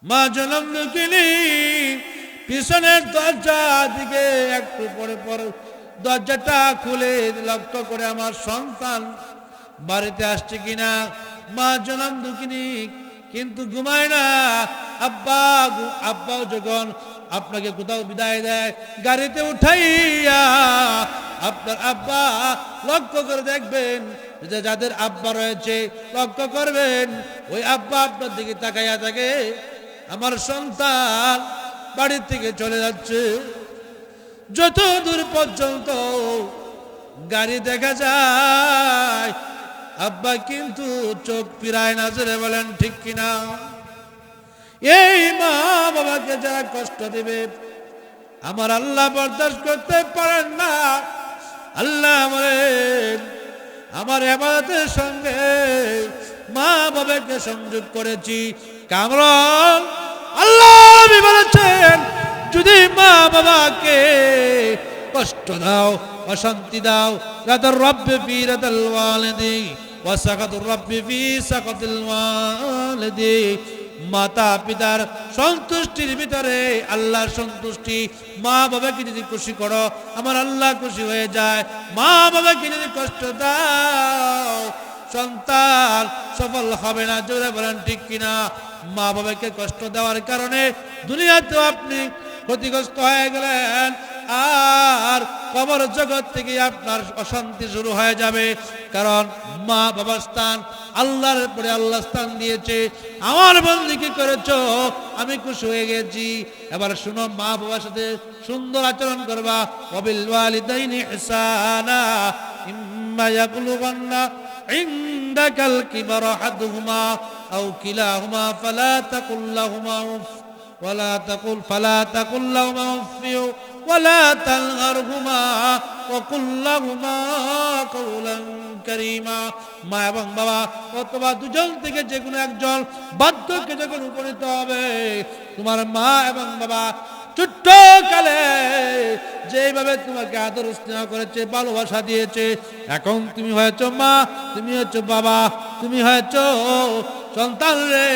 মা জনম দুঃখিনী পিছনের দরজা দিকে একটু পরে পরে দরজাটা খুলে লক্ষ্য করে আমার সন্তান বাড়িতে আসছে কিনা। মা জনম দুঃখিনী কিন্তু ঘুমায় না। আব্বাও যখন আপনাকে কোথাও বিদায় দেয় গাড়িতে উঠাইয়া, আপনার আব্বা লক্ষ্য করে দেখবেন যে যাদের আব্বা রয়েছে, লক্ষ্য করবেন ওই আব্বা আপনার দিকে তাকাইয়া থাকে। আমার সন্তান বাড়ি থেকে চলে যাচ্ছে, যত দূর পর্যন্ত গাড়ি দেখা যায় আব্বা কিন্তু চোখ ফিরায় না। জোরে বলেন ঠিক কিনা? এই মা বাবাকে যারা কষ্ট দিবে আমার আল্লাহ বরদাস্ত করতে পারেন না। আল্লাহ বলেন আমার ইবাদতের সঙ্গে মা বাবাকে সংযোগ করেছি, কারণ আল্লাহ বলেছেন যদি মা বাবাকে কষ্ট দাও, অশান্তি দাও, রাদার রব্বি ফি রাদাল ওয়ালিদি ওয়া সাকাতুর রব্বি ফি সাকাতিল ওয়ালিদি, মাতা পিতার সন্তুষ্টির ভিতরে আল্লাহর সন্তুষ্টি। মা বাবাকে যদি খুশি করো আমার আল্লাহ খুশি হয়ে যায়। মা বাবাকে যদি কষ্ট দাও সন্তান সফল হবে না। জোরে বলেন ঠিক কিনা? মা বাবাকে কষ্ট দেওয়ার কারণে দুনিয়াতেও আপনি ক্ষতিগ্রস্ত হয়ে গেলেন, আর কবর জগৎ থেকে আপনার অশান্তি শুরু হয়ে যাবে। কারণ মা বাবার স্থান আল্লাহর পরে আল্লাহ স্থান দিয়েছে। আমার বন্ধু কি করেছো? আমি খুশি হয়ে গেছি। এবার শুনো, মা বাবার সাথে সুন্দর আচরণ করবা। ওয়াবিল ওয়ালিদাইনি ইহসানা ইম্মা ইয়াবলুগান্না ইনদাকাল কিবারা আহাদুহুমা আও কিলাহুমা ফালা তাকুল লাহুমা উফ فلا تقل لهما اف ولا تنهرهما وقل لهما قولا كريما। মা এবং বাবা অথবা দুজন থেকে যে কোনো একজন বাধ্যকে যখন উপনীত হবে, তোমার মা এবং বাবা ছোট্ট কালে যেভাবে তোমাকে আদর স্নেহ করেছে, ভালোবাসা দিয়েছে, এখন তুমি হয়েছ মা, তুমি হচ্ছ বাবা, তুমি হয়েছ সন্তান রে।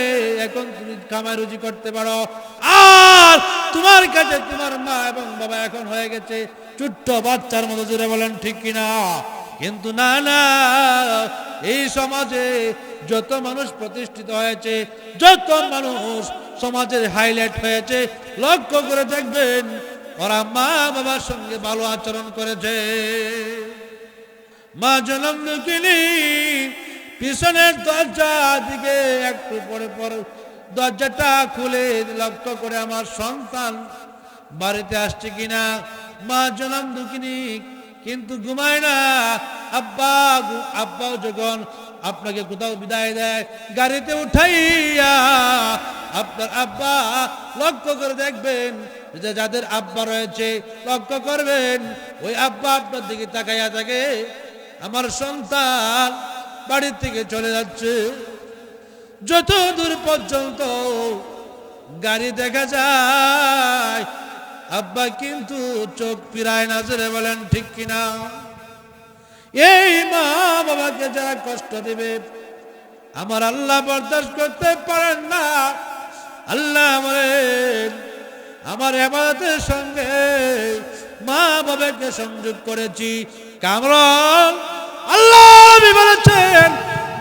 এখন তুমি কামাই রুজি করতে পারো, আর তোমার কাছে তোমার মা এবং বাবা এখন হয়ে গেছে ছোট্ট বাচ্চার মতো। জোরে বলেন ঠিক কিনা? কিন্তু না না, এই সমাজে যত মানুষ প্রতিষ্ঠিত হয়েছে, যত মানুষ সমাজের হাইলাইট হয়েছে, লক্ষ্য করে দেখবেন ওরা মা বাবার সঙ্গে ভালো আচরণ করেছে। মা জনম দুঃখিনী পিছনের দরজা দিকে একটু পরে পরে দরজাটা খুলে লক্ষ্য করে আমার সন্তান বাড়িতে আসছে কিনা। মা জনম দুঃখিনী কিন্তু ঘুমায় না। আব্বাও যখন আপনাকে কোথাও বিদায় দেয় গাড়িতে উঠাইয়া, আপনার আব্বা লক্ষ্য করে দেখবেন যে যাদের আব্বা রয়েছে, লক্ষ্য করবেন ওই আব্বা আপনার দিকে তাকাইয়া থাকে। আমার সন্তান বাড়ি থেকে চলে যাচ্ছে, যত দূর পর্যন্ত গাড়ি দেখা যায় আব্বা কিন্তু চোখ ফিরায় না। জোরে বলেন ঠিক কিনা? এই মা বাবাকে যারা কষ্ট দিবে আমার আল্লাহ বরদাস্ত করতে পারেন না। আল্লাহ বলেন আমার ইবাদতের সঙ্গে মা বাবাকে সংযোগ করেছি, কারণ আল্লাহ বলেছেন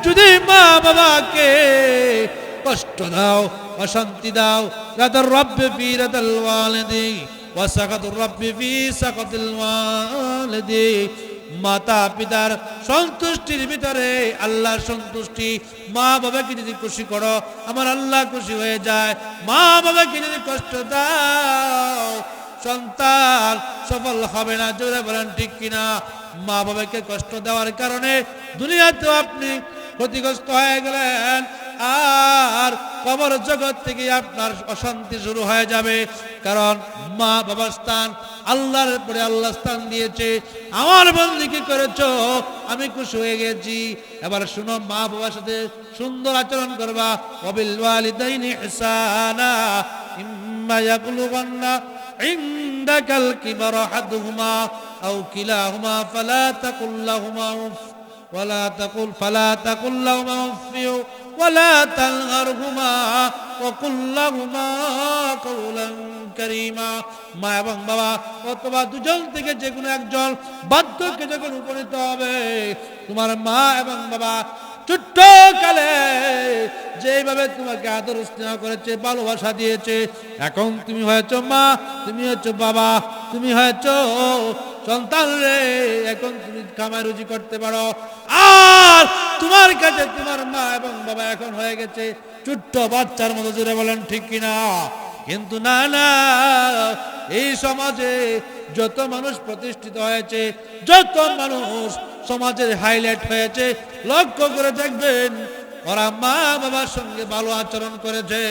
যদি মা বাবাকে কষ্ট দাও, অশান্তি দাও, রাদার রব্বি ফি রাদাল ওয়ালিদি ওয়া সাকাতুর রব্বি ফি সাকাতিল ওয়ালিদি, মাতা পিতার সন্তুষ্টির ভিতরে আল্লাহর সন্তুষ্টি। মা বাবাকে যদি খুশি করো আমার আল্লাহ খুশি হয়ে যায়। মা বাবাকে যদি কষ্ট দাও সন্তান সফল হবে না। জোরে বলেন ঠিক কিনা? মা বাবাকে কষ্ট দেওয়ার কারণে দুনিয়াতেও আপনি ক্ষতিগ্রস্ত হয়ে গেলেন, আর কবর জগৎ থেকে আপনার অশান্তি শুরু হয়ে যাবে। কারণ মা বাবার স্থান আল্লাহর পরে আল্লাহ স্থান দিয়েছে। আমার বন্ধু কি করেছো? আমি খুশি হয়ে গেছি। এবার শুনো, মা বাবার সাথে সুন্দর আচরণ করবা। ওয়াবিল ওয়ালিদাইনি ইহসানা ইম্মা ইয়াবলুগান্না ইনদাকাল কিবারা আহাদুহুমা আও কিলাহুমা ফালা তাকুল লাহুমা উফ فلا تقل لهما اف ওয়ালা তালগারহুমা ওয়া কুল লাহুমা কাওলান কারীমা। মা এবং বাবা অথবা দুজন থেকে যে কোনো একজন বাধ্যকে যখন উপনীত হবে, তোমার মা এবং বাবা ছোট্ট কালে যেভাবে তোমাকে আদর স্নেহ করেছে, ভালোবাসা দিয়েছে, এখন তুমি হয়েছ মা, তুমি হয়েছ বাবা, তুমি হয়েছ সন্তান রে, এখন তুমি কামাই রুজি করতে পারো। আর তোমার কাছে তোমার মা এবং বাবা এখন হয়ে গেছে ছোট্ট বাচ্চার মতো। জোরে বলেন ঠিক কিনা? কিন্তু না না, এই সমাজে যত মানুষ প্রতিষ্ঠিত হয়েছে, যত মানুষ সমাজের হাইলাইট হয়েছে, লক্ষ্য করে দেখবেন ওরা মা বাবার সঙ্গে ভালো আচরণ করেছে।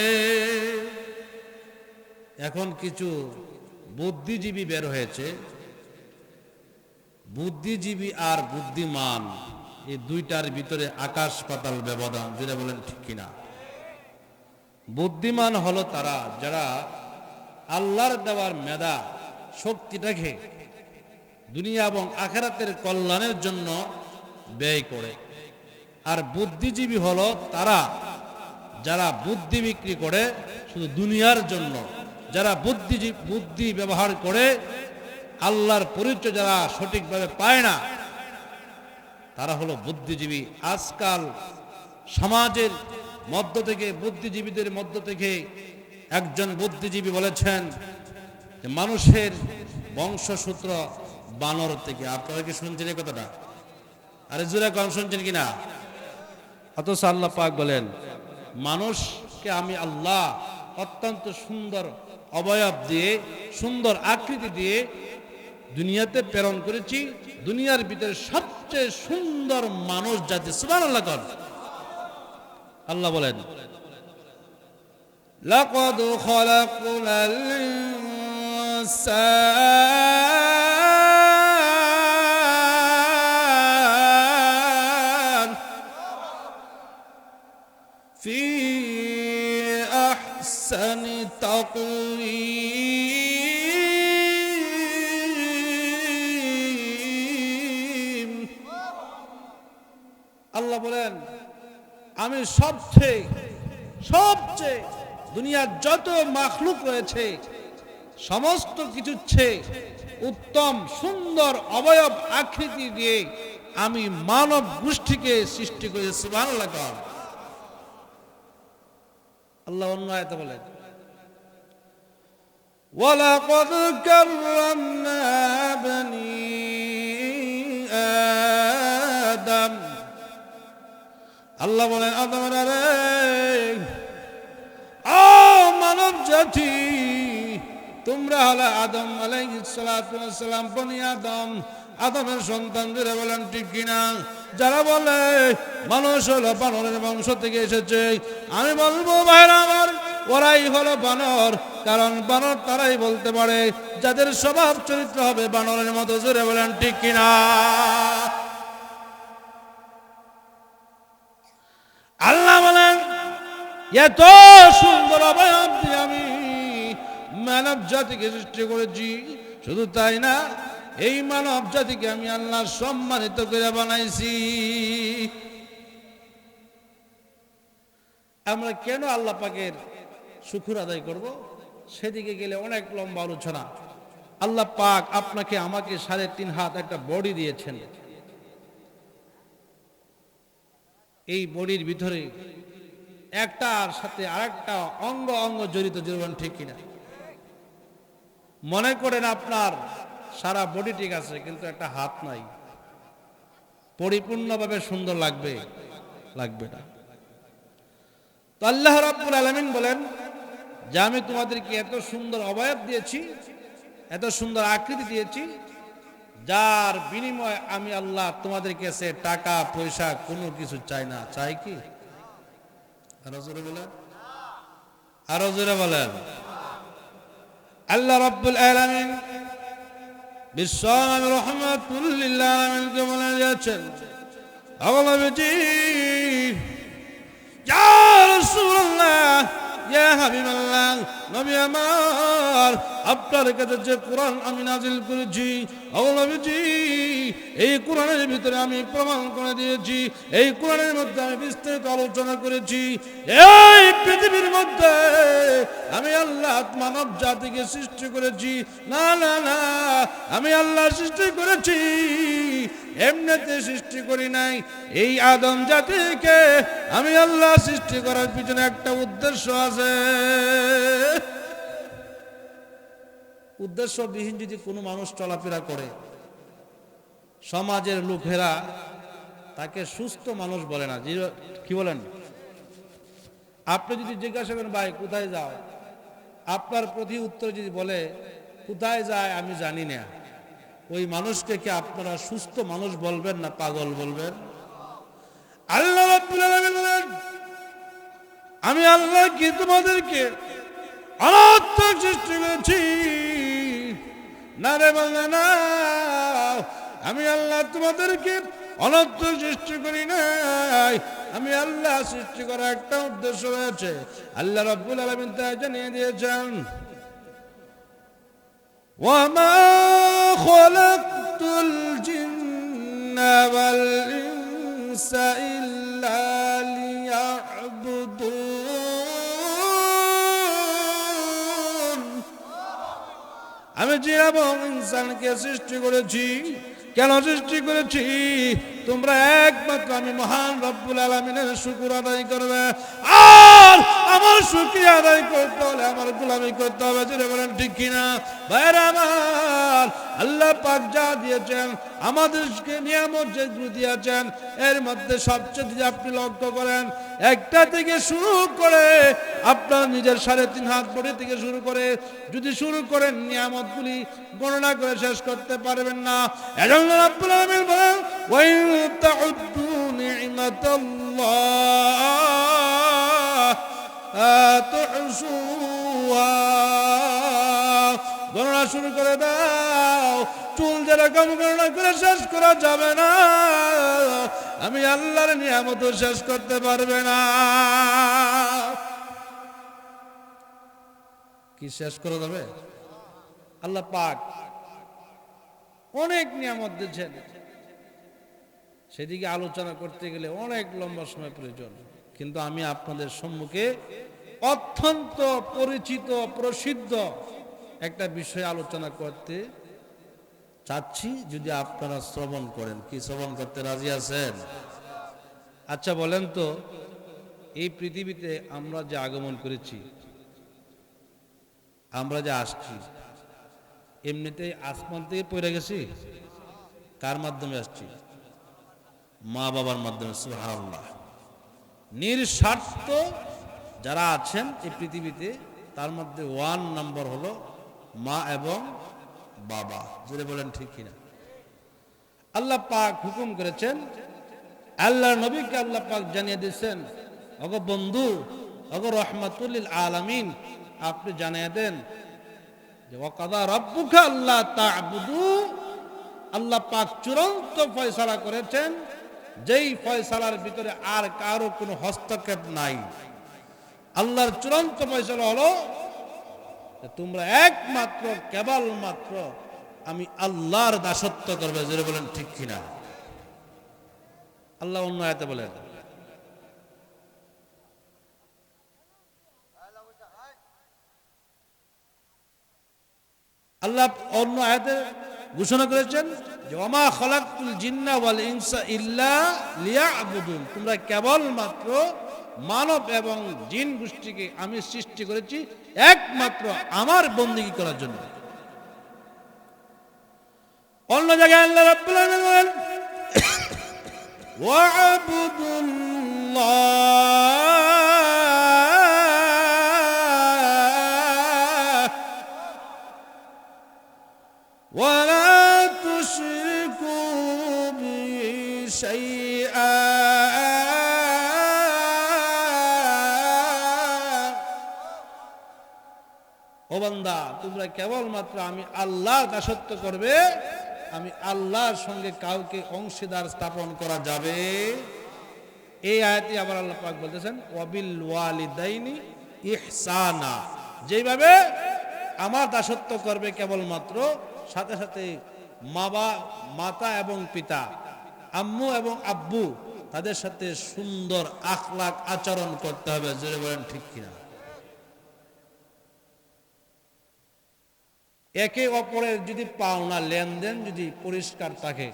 এখন কিছু বুদ্ধিজীবী বের হয়েছে, বুদ্ধিজীবী আর বুদ্ধিমান এই দুইটার ভিতরে আকাশ পাতাল ব্যবধান। যেটা বলেন ঠিক কিনা? বুদ্ধিমান হলো তারা যারা আল্লাহর দেওয়ার মেধা শক্তিটাকে দুনিয়া এবং আখিরাতের কল্যাণের জন্য ব্যয় করে। আর বুদ্ধিজীবী হলো তারা যারা বুদ্ধি বিক্রি করে শুধু দুনিয়ার জন্য, যারা বুদ্ধি ব্যবহার করে আল্লাহর পরিচয় যারা সঠিকভাবে পায় না, তারা হলো বুদ্ধিজীবী। আজকাল সমাজের মধ্য থেকে, বুদ্ধিজীবীদের মধ্য থেকে একজন বুদ্ধিজীবী বলেছেন যে মানুষের বংশসূত্র বানর থেকে। আপনারা কি শুনছেন এই কথাটা? আরে জোরে কম শুনছেন কিনা? অথচ আল্লাহ পাক বলেন মানুষকে আমি আল্লাহ অত্যন্ত সুন্দর অবয়ব দিয়ে, সুন্দর আকৃতি দিয়ে দুনিয়াতে প্রেরণ করেছি। দুনিয়ার ভিতরে সবচেয়ে সুন্দর মানুষ জাতি। সুবহানাল্লাহ। আল্লাহ বলেন লাকাদ খালাকনাল ইনসান ফি আহসানি তাকওয়ীম। আল্লাহ বলেন আমি সবচেয়ে দুনিয়ার যত মাখলুক রয়েছে সমস্ত কিছুর চেয়ে উত্তম সুন্দর অবয়ব আকৃতি দিয়ে আমি মানব গোষ্ঠীকে সৃষ্টি করেছি। সুবহানাল্লাহ। আল্লাহ অন্য আয়াতে বলেন ওয়ালাকাদ কাররামনা বনি আদম। আল্লাহ বলেন আদমেরা রে, ও মানব জাতি, তোমরা হলো আদম আলাইহিস সালাতু ওয়াস সালাম, বনি আদম, আদমের সন্তান। যারা বলেন ঠিক কিনা? যারা বলে মানুষ হলো বানরের বংশ থেকে এসেছে, আমি বলবো ভাইরা আমার, ওরাই হলো বানর। কারণ বানর তারাই বলতে পারে যাদের স্বভাব চরিত্র হবে বানরের মতো। জোরে বলেন ঠিক কিনা? আল্লাহ বলেন এত সুন্দর অবয়ব দিয়ে আমি মানব জাতিকে সৃষ্টি করেছি। শুধু তাই না, এই মানব জাতিকে আমি আল্লাহ সম্মানিত করে বানাইছি। আমরা কেন আল্লাহ পাকের শুকর আদায় করব? সেদিকে গেলে অনেক লম্বা আলোচনা। আল্লাহ পাক আপনাকে আমাকে 3.5 হাত একটা বডি দিয়েছেন। এই বডির ভিতরে একটার সাথে আরেকটা অঙ্গ জড়িত। জীবন ঠিক কিনা? মনে করেন আপনার সারা বডি ঠিক আছে, কিন্তু একটা হাত নাই, পরিপূর্ণভাবে সুন্দর লাগবে না। তো আল্লাহ রাব্বুল আলামিন বলেন যে আমি তোমাদেরকে এত সুন্দর অবয়ব দিয়েছি, এত সুন্দর আকৃতি দিয়েছি, যার বিনিময়ে আমি আল্লাহ তোমাদের কাছে টাকা পয়সা কোনো কিছু চাই না। চাই কি? আরো জোরে বলেন। আল্লাহ রাব্বুল আলামিন বিশ্ব রহমাতুল লিল আলামিনকে বলে দিয়েছেন, আল্লাহ নবীজি ইয়া রাসূলুল্লাহ ইয়া হাবিবাল্লাহ, নবী আমার, আপনার কাছে যে কোরআন আমি নাজিল করেছি, ও নবীজি, এই কোরআনের ভিতরে আমি প্রমাণ করে দিয়েছি, এই কোরআনের মধ্যে আমি বিস্তারিত আলোচনা করেছি, এই পৃথিবীর মধ্যে আমি আল্লাহ মানব জাতিকে সৃষ্টি করেছি। না না না, আমি আল্লাহ সৃষ্টি করেছি, এমনিতে সৃষ্টি করি নাই। এই আদম জাতিকে আমি আল্লাহ সৃষ্টি করার পিছনে একটা উদ্দেশ্য আছে। উদ্দেশ্যবিহীন যদি কোনো মানুষ চলাফেরা করে, সমাজের লোকেরা তাকে সুস্থ মানুষ বলে না। কি বলেন? আপনি যদি জিজ্ঞাসা করেন, ভাই কোথায় যাও, আপনার প্রতি উত্তর যদি বলে কোথায় যায় আমি জানি না, ওই মানুষকে কি আপনারা সুস্থ মানুষ বলবেন না পাগল বলবেন? আল্লাহ রাব্বুল আলামিন বলেন, আমি আল্লাহ কি তোমাদেরকে অনর্থক সৃষ্টি করেছি? না রে বাংলা না, আমি আল্লাহ তোমাদেরকে অনর্থক সৃষ্টি করি নাই। আমি আল্লাহ সৃষ্টি করার একটা উদ্দেশ্য রয়েছে। আল্লাহ রাব্বুল আলামিন তা জানিয়ে দিয়েছেন, ওয়ামা খালাকতুল জিন্না ওয়াল ইনসা ইল্লা লিয়াবুদুন। আমি জিন এবং ইনসানকে সৃষ্টি করেছি। কেন সৃষ্টি করেছি? তোমরা একমাত্র আমি মহান রব্বুল আলামিনের শুকর আদায় করবে, আর আমার শুকরিয়া আদায় করতে হলে আমার গোলামি করতে হবে। যেটা বলেন ঠিক কিনা ভাইরা আমার? আল্লাহ পাক যা দিয়েছেন, আমাদেরকে নিয়ামত যেগুলো দিয়েছেন, এর মধ্যে সবচেয়ে যদি আপনি লক্ষ্য করেন, একটা থেকে শুরু করে আপনার নিজের 3.5 হাত বডি থেকে শুরু করে যদি শুরু করেন, নিয়ামতগুলি গণনা করে শেষ করতে পারবেন না। এজন্য রব্বুল আলামিন বলেন, ওয়া ইন তাউদ্দু নি'মাতাল্লাহ তুহসুহা। গণনা শুরু করে দাও, চুল যেরকম গণনা করে শেষ করা যাবে না, আমি আল্লাহর নিয়ামত শেষ করতে পারবে না। কি শেষ করা যাবে? আল্লাহ পাক অনেক নিয়ামত দিয়েছেন, সেদিকে আলোচনা করতে গেলে অনেক লম্বা সময় প্রয়োজন। কিন্তু আমি আপনাদের সম্মুখে অত্যন্ত পরিচিত প্রসিদ্ধ একটা বিষয় আলোচনা করতে চাচ্ছি, যদি আপনারা শ্রবণ করেন। কি শ্রবণ করতে রাজি আছেন? আচ্ছা বলেন তো, এই পৃথিবীতে আমরা যে আগমন করেছি, আমরা যে আসছি, এমনিতেই আসমান থেকে পড়ে গেছি? কার মাধ্যমে আসছি? মা বাবার মাধ্যমে। সুবহানাল্লাহ। নিঃস্বার্থ যারা আছেন এই পৃথিবীতে, তার মধ্যে 1 নম্বর হলো মা এবং বাবা। যদি বলেন ঠিক কিনা? আল্লাহ পাক হুকুম করেছেন, আল্লাহর নবীকে আল্লাহ পাক জানিয়ে দিয়েছেন, ওগো বন্ধু, ওগো রহমাতুল লিল আলামিন, আপনি জানিয়ে দেন যে ওয়াকাদা রাব্বুকা আল্লা তা'বুদু। আল্লাহ পাক চূড়ান্ত ফয়সালা করেছেন, যেই ফয়সালার ভিতরে আর কারো কোনো হস্তক্ষেপ নাই। আল্লাহর চূড়ান্ত ফয়সালা হলো তোমরা একমাত্র কেবলমাত্র আমি আল্লাহর দাসত্ব করবে। যারা বলেন ঠিক কিনা? আল্লাহ অন্য আয়াতে বলেন, আল্লাহ অন্য আয়াতে ঘোষণা করেছেন যে ওমা খালাকতুল জিন্না ওয়াল ইনসা ইল্লা লিয়াবুদুন। তোমরা কেবলমাত্র মানব এবং জিন গোষ্ঠীকে আমি সৃষ্টি করেছি একমাত্র আমার বন্দেগী করার জন্য। অন্য জায়গায় আল্লাহ রাব্বুল আলামিন বলেন, ওয়া'বুদুল্লাহ ওয়া লা তুশরিকু বিহি শাইআ। ও বান্দা, তোমরা কেবলমাত্র আমি আল্লাহর দাসত্ব করবে, আমি আল্লাহর সঙ্গে কাউকে অংশীদার স্থাপন করা যাবে। এই আয়াতে আবার আল্লাহ পাক বলতেছেন ওয়াবিল ওয়ালিদাইনি ইহসানা, যেভাবে আমার দাসত্ব করবে কেবলমাত্র সাথে সাথে মাতা এবং পিতা, আম্মু এবং আব্বু, তাদের সাথে সুন্দর আখলাক আচরণ করতে হবে। জোরে বলেন ঠিক কিনা? একে অপরের যদি পাওনা লেনদেন যদি পরিষ্কার থাকে,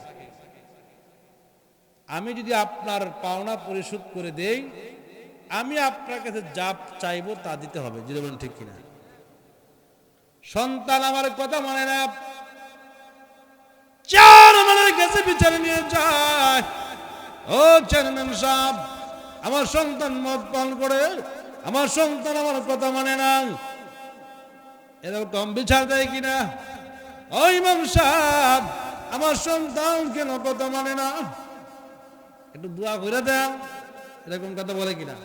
আমি যদি আপনার পাওনা পরিশোধ করে দেই, আমি আপনার কাছে যা চাইবো তা দিতে হবে। যদি বলেন ঠিক কিনা? সন্তান আমার কথা মানে না, চেয়ারম্যানের কাছে বিচারে নিয়ে যায়, ও চেয়ারম্যান সাহেব, আমার সন্তান মদ পান করে, আমার সন্তান আমার কথা মানে না, এরকম বিচার দেয় কিনা? ওই ইমাম সাহেব, আমার সন্তান কেন কথা মানে না, একটু দোয়া করে দেন, এরকম কথা বলে কিনা?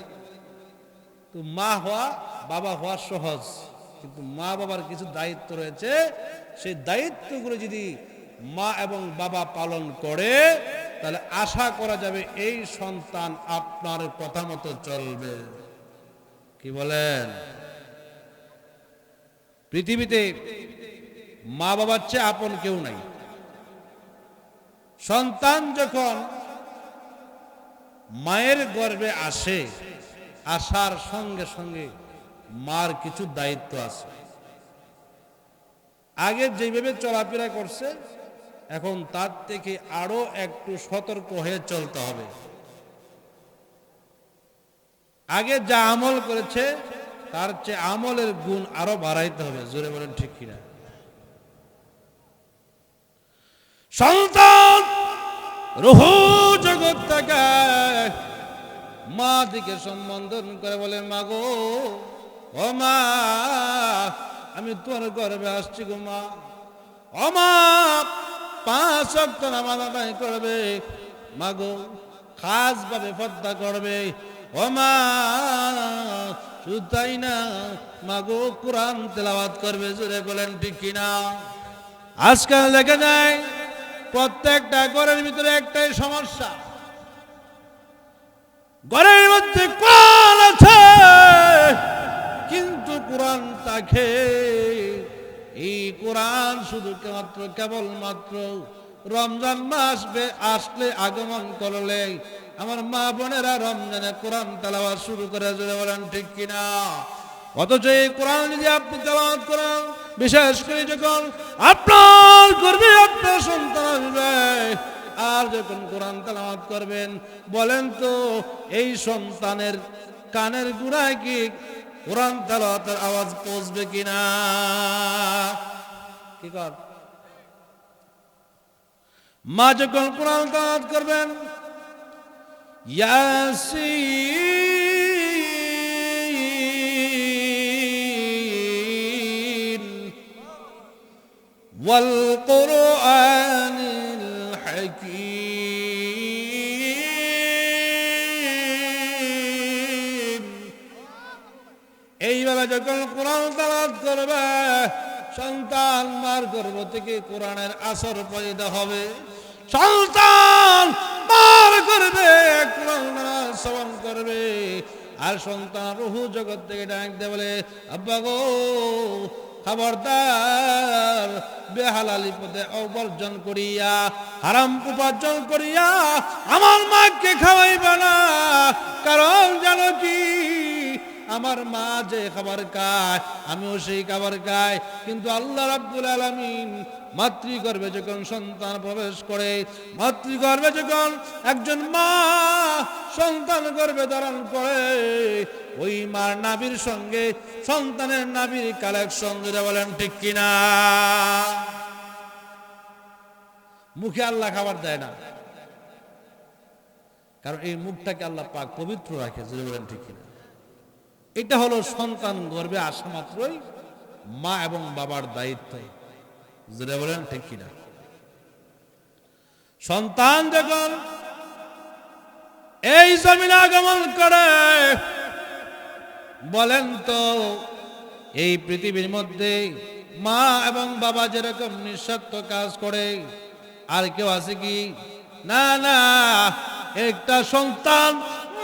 তো মা হওয়া বাবা হওয়া সহজ, কিন্তু মা বাবার কিছু দায়িত্ব রয়েছে, সেই দায়িত্বগুলো যদি মা এবং বাবা পালন করে, তাহলে আশা করা যাবে এই সন্তান আপনার কথা মতো চলবে। কি বলেন? পৃথিবীতে মা বাবার চেয়ে আপন কেউ নাই। সন্তান যখন মায়ের গর্ভে আসে, আসার সঙ্গে সঙ্গে মার কিছু দায়িত্ব আছে। আগে যেভাবে চলাফেরা করছে, এখন তার থেকে আরো একটু সতর্ক হয়ে চলতে হবে। আগে যা আমল করেছে তার চেয়ে আমলের গুণ আরো বাড়াইতে হবে। জোরে বলেন ঠিক কিনা? সন্তান রুহু জগৎ থেকে মা দিকে সম্বোধন করে বলে, মা গো, ও মা, আমি তোমার গর্ভে আসছি গো মা। ও মা, 5 ওয়াক্ত নামাজ আদায় করবে, মা গো, খাস ভাবে পর্দা করবে। ও মা, শুধু তাই না, মা গো, কোরআন তেলাওয়াত করবে। জোরে বলেন ঠিক কিনা? আজকাল দেখা যায় প্রত্যেকটা ঘরের ভিতরে একটাই সমস্যা, ঘরের মধ্যে কোরআন আছে কিন্তু কোরআন তাকে, এই কোরআন শুধু কেবলমাত্র রমজান মাস আসলে আগমন করলে আমার মা বোনেরা রমজানে কোরআন তেলাওয়াত শুরু করে। জোরে বলেন ঠিক কিনা? অথচ এই কোরআন যদি আপনি তেলাওয়াত করেন, বিশেষ করে যখন আপনার গর্ভে আপনার সন্তান আসবে, আর যখন কোরআন তেলাওয়াত করবেন, বলেন তো এই সন্তানের কানের গোড়ায় কি কোরআন তেলাওয়াতের আওয়াজ পৌঁছবে কিনা? কি কর? মা যখন কোরআন তেলাওয়াত করবেন, ইয়াসিন ওয়াল কুরআনিল হাকীম, এইভাবে যখন কোরআন তেলাওয়াত করবে, সন্তান মার গর্ভ থেকে কোরআনের আসর পয়দা হবে। সন্তান মার গর্ভে কোরআন শ্রবণ করবে, আর সন্তান রুহু জগৎ থেকে ডাক দিয়ে বলে, আব্বা গো, খবরদার, বেহালালি পথে অবর্জন করিয়া, হারাম উপার্জন করিয়া আমার মাকে খাওয়াইবা না। কারণ জানো কি, আমার মা যে খাবার খায় আমিও সেই খাবার খাই, কিন্তু আল্লাহ রাব্বুল আলামিন মাতৃগর্ভে যখন সন্তান প্রবেশ করে, মাতৃগর্ভে যখন একজন মা সন্তান গর্ভে ধারণ করে, ওই মার নাভির সঙ্গে সন্তানের নাভির কালেকশন। ধরে বলেন ঠিক কিনা? মুখে আল্লাহ খাবার দেয় না, কারণ এই মুখটাকে আল্লাহ পাক পবিত্র রাখে। ধরে বলেন ঠিক কিনা? এটা হলো সন্তান গর্ভে আসা মাত্রই মা এবং বাবার দায়িত্ব। যেটা বলেন ঠিক কিনা? সন্তান যখন এই জমিনে আগমন করে, বলেন তো এই পৃথিবীর মধ্যে মা এবং বাবা যেরকম নিঃস্বার্থ কাজ করে, আর কেউ আছে কি? না না, একটা সন্তান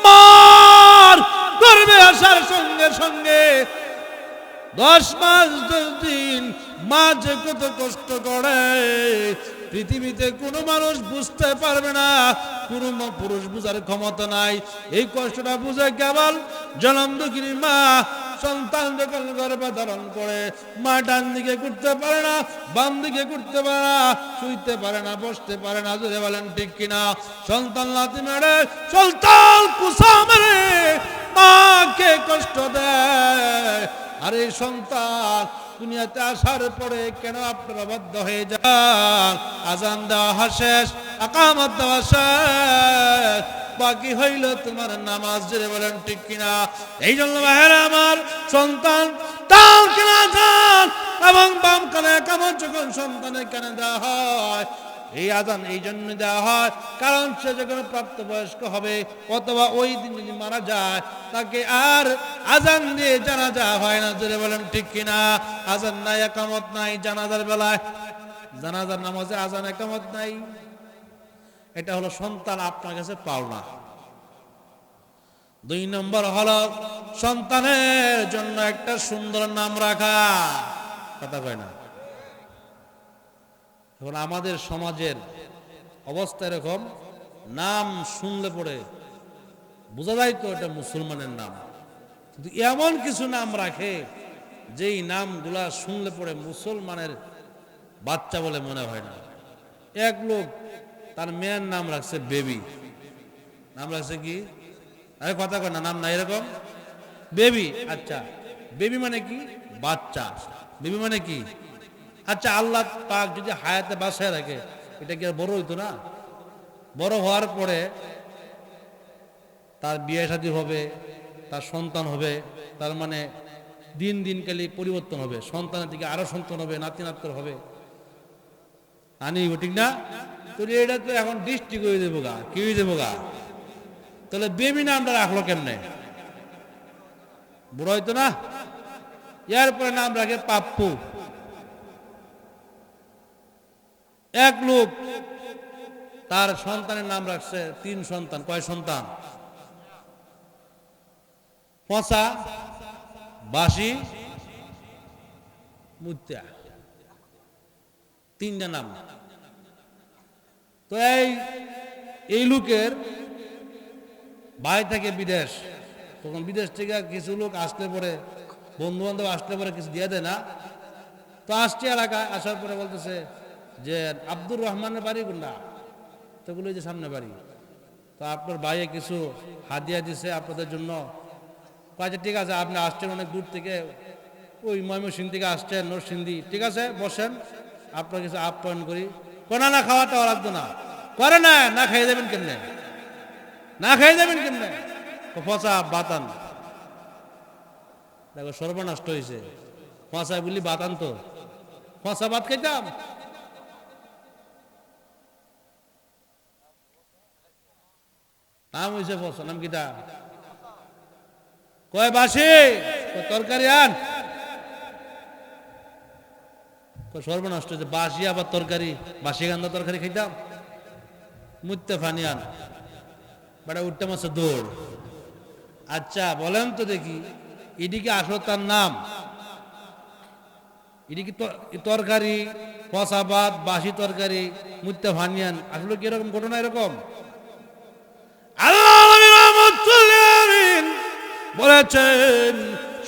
মার গর্ভে আসার সঙ্গে সঙ্গে 10 মাস 10 দিন মা যে কত কষ্ট করে পৃথিবীতে কোনো মানুষ বুঝতে পারবে না, কোনো পুরুষ বুঝার ক্ষমতা নাই। এই কষ্টটা বুঝে কেবল জনম দুঃখিনী মা। সন্তান যখন গর্ভে ধারণ করে মা ডান দিকে ঘুরতে পারে না, বাম দিকে ঘুরতে পারে না, শুইতে পারে না, বসতে পারে না। জোরে বলেন ঠিক কিনা? সন্তান লাথি মেরে, সন্তান কুসা মেরে মাকে কষ্ট দেয়। আর এই সন্তান দুনিয়াতে আসার পরে কেন আপনারা বাধ্য হয়ে যান? আজান দেওয়া শেষ, আকামত দেওয়া শেষ, বাকি হইল তোমার নামাজ। জোরে বলেন ঠিক কিনা? এই জন্য ভাইয়েরা আমার, সন্তান ডান কানে আজান এবং বাম কানে একামত যখন সন্তানের কানে দেওয়া হয়, এই আজান এই জন্য দেওয়া হয় কারণ সে যখন প্রাপ্তবয়স্ক হবে অথবা ওই দিন যদি মারা যায় তাকে আর আজান দিয়ে জানাজা হয় না। জোরে বলেন ঠিক কিনা? আজান নাই, একামত নাই জানাজার বেলায়, জানাজার নামাজে আজান একামত নাই। এটা হলো সন্তান আপনার কাছে পাওনা। 2 নম্বর হলো সন্তানের জন্য একটা সুন্দর নাম রাখা। কথা কয় না? এখন আমাদের সমাজের অবস্থা এরকম, নাম শুনলে পরে বোঝা যায় তো এটা মুসলমানের নাম, কিন্তু এমন কিছু নাম রাখে যেই নামগুলা শুনলে পরে মুসলমানের বাচ্চা বলে মনে হয় না। এক লোক তার মেয়ের নাম রাখছে বেবি। নাম রাখছে কি? আরে কথা কয় না, নাম না এরকম বেবি। আচ্ছা, বেবি মানে কি? বাচ্চা। বেবি মানে কি? আচ্ছা, আল্লাহ পাক যদি হায়াতে বাসায় রাখে এটা কি আর বড় হইতো না? বড় হওয়ার পরে তার বিয়ে শাদী হবে, তার সন্তান হবে, তার মানে দিন দিন খালি পরিবর্তন হবে, সন্তানের দিকে আরো সন্তান হবে, নাতি নাত্তর হবে, আনি ঠিক না? তো এটা তো এখন ডিস্ট্রিক্ট হয়ে দেবো গা, কি হয়ে দেবো গা? তাহলে বেবি নামটা রাখলো কেমনে? বড় হইতো না? এরপরে নাম রাখে পাপ্পু। এক লোক তার সন্তানের নাম রাখছে 3 সন্তান। কয় সন্তান? পচা, বাসি, মুত্যা, 3টা নাম। তো এই লোকের ভাই থাকে বিদেশ, তখন বিদেশ থেকে কিছু লোক আসলে পরে, বন্ধু বান্ধব আসলে পরে কিছু দিয়ে দেয় না। তো আসছে এলাকায়, আসার পরে বলতেছে যে আব্দুর রহমানের বাড়ি কোনটা? তো বলে যে সামনে বাড়ি। তো আপনার ভাইয়ে কিছু হাদিয়া দিছে আপনাদের জন্য। আচ্ছা ঠিক আছে, আপনি আসছেন অনেক দূর থেকে, ওই ময়মনসিংহ থেকে আসছেন, নরসিংদী, ঠিক আছে বসেন, আপনার কিছু আপ্যায়ন করি। কোনা না খাওয়াটা লাগতো না, করে না, না খাইয়ে দেবেন কেমনে? না খাইয়ে দেবেন কেমনে? পচা বাতান, দেখো সর্বনষ্ট হয়েছে। পচা বলি বাতান, তো পচা ভাত খাইতাম। নাম হয়েছে পচা, নাম কিটা? কয় বাসি, তরকারি আন। সর্বনষ্ট হয়েছে, বাসি আবার তরকারি, বাসি গান্ধা তরকারি খাইতাম। মুত্যে ফানি আন, বেটা উঠতে মাসে দৌড়। আচ্ছা বলেন তো দেখি, এদিকে আসলে তার নাম, এদিকে তরকারি, পচা ভাত, বাসি তরকারি, মুত্যে ফানিয়ান, আসলে কি এরকম ঘটনা? এরকম আল্লাহ বলেছেন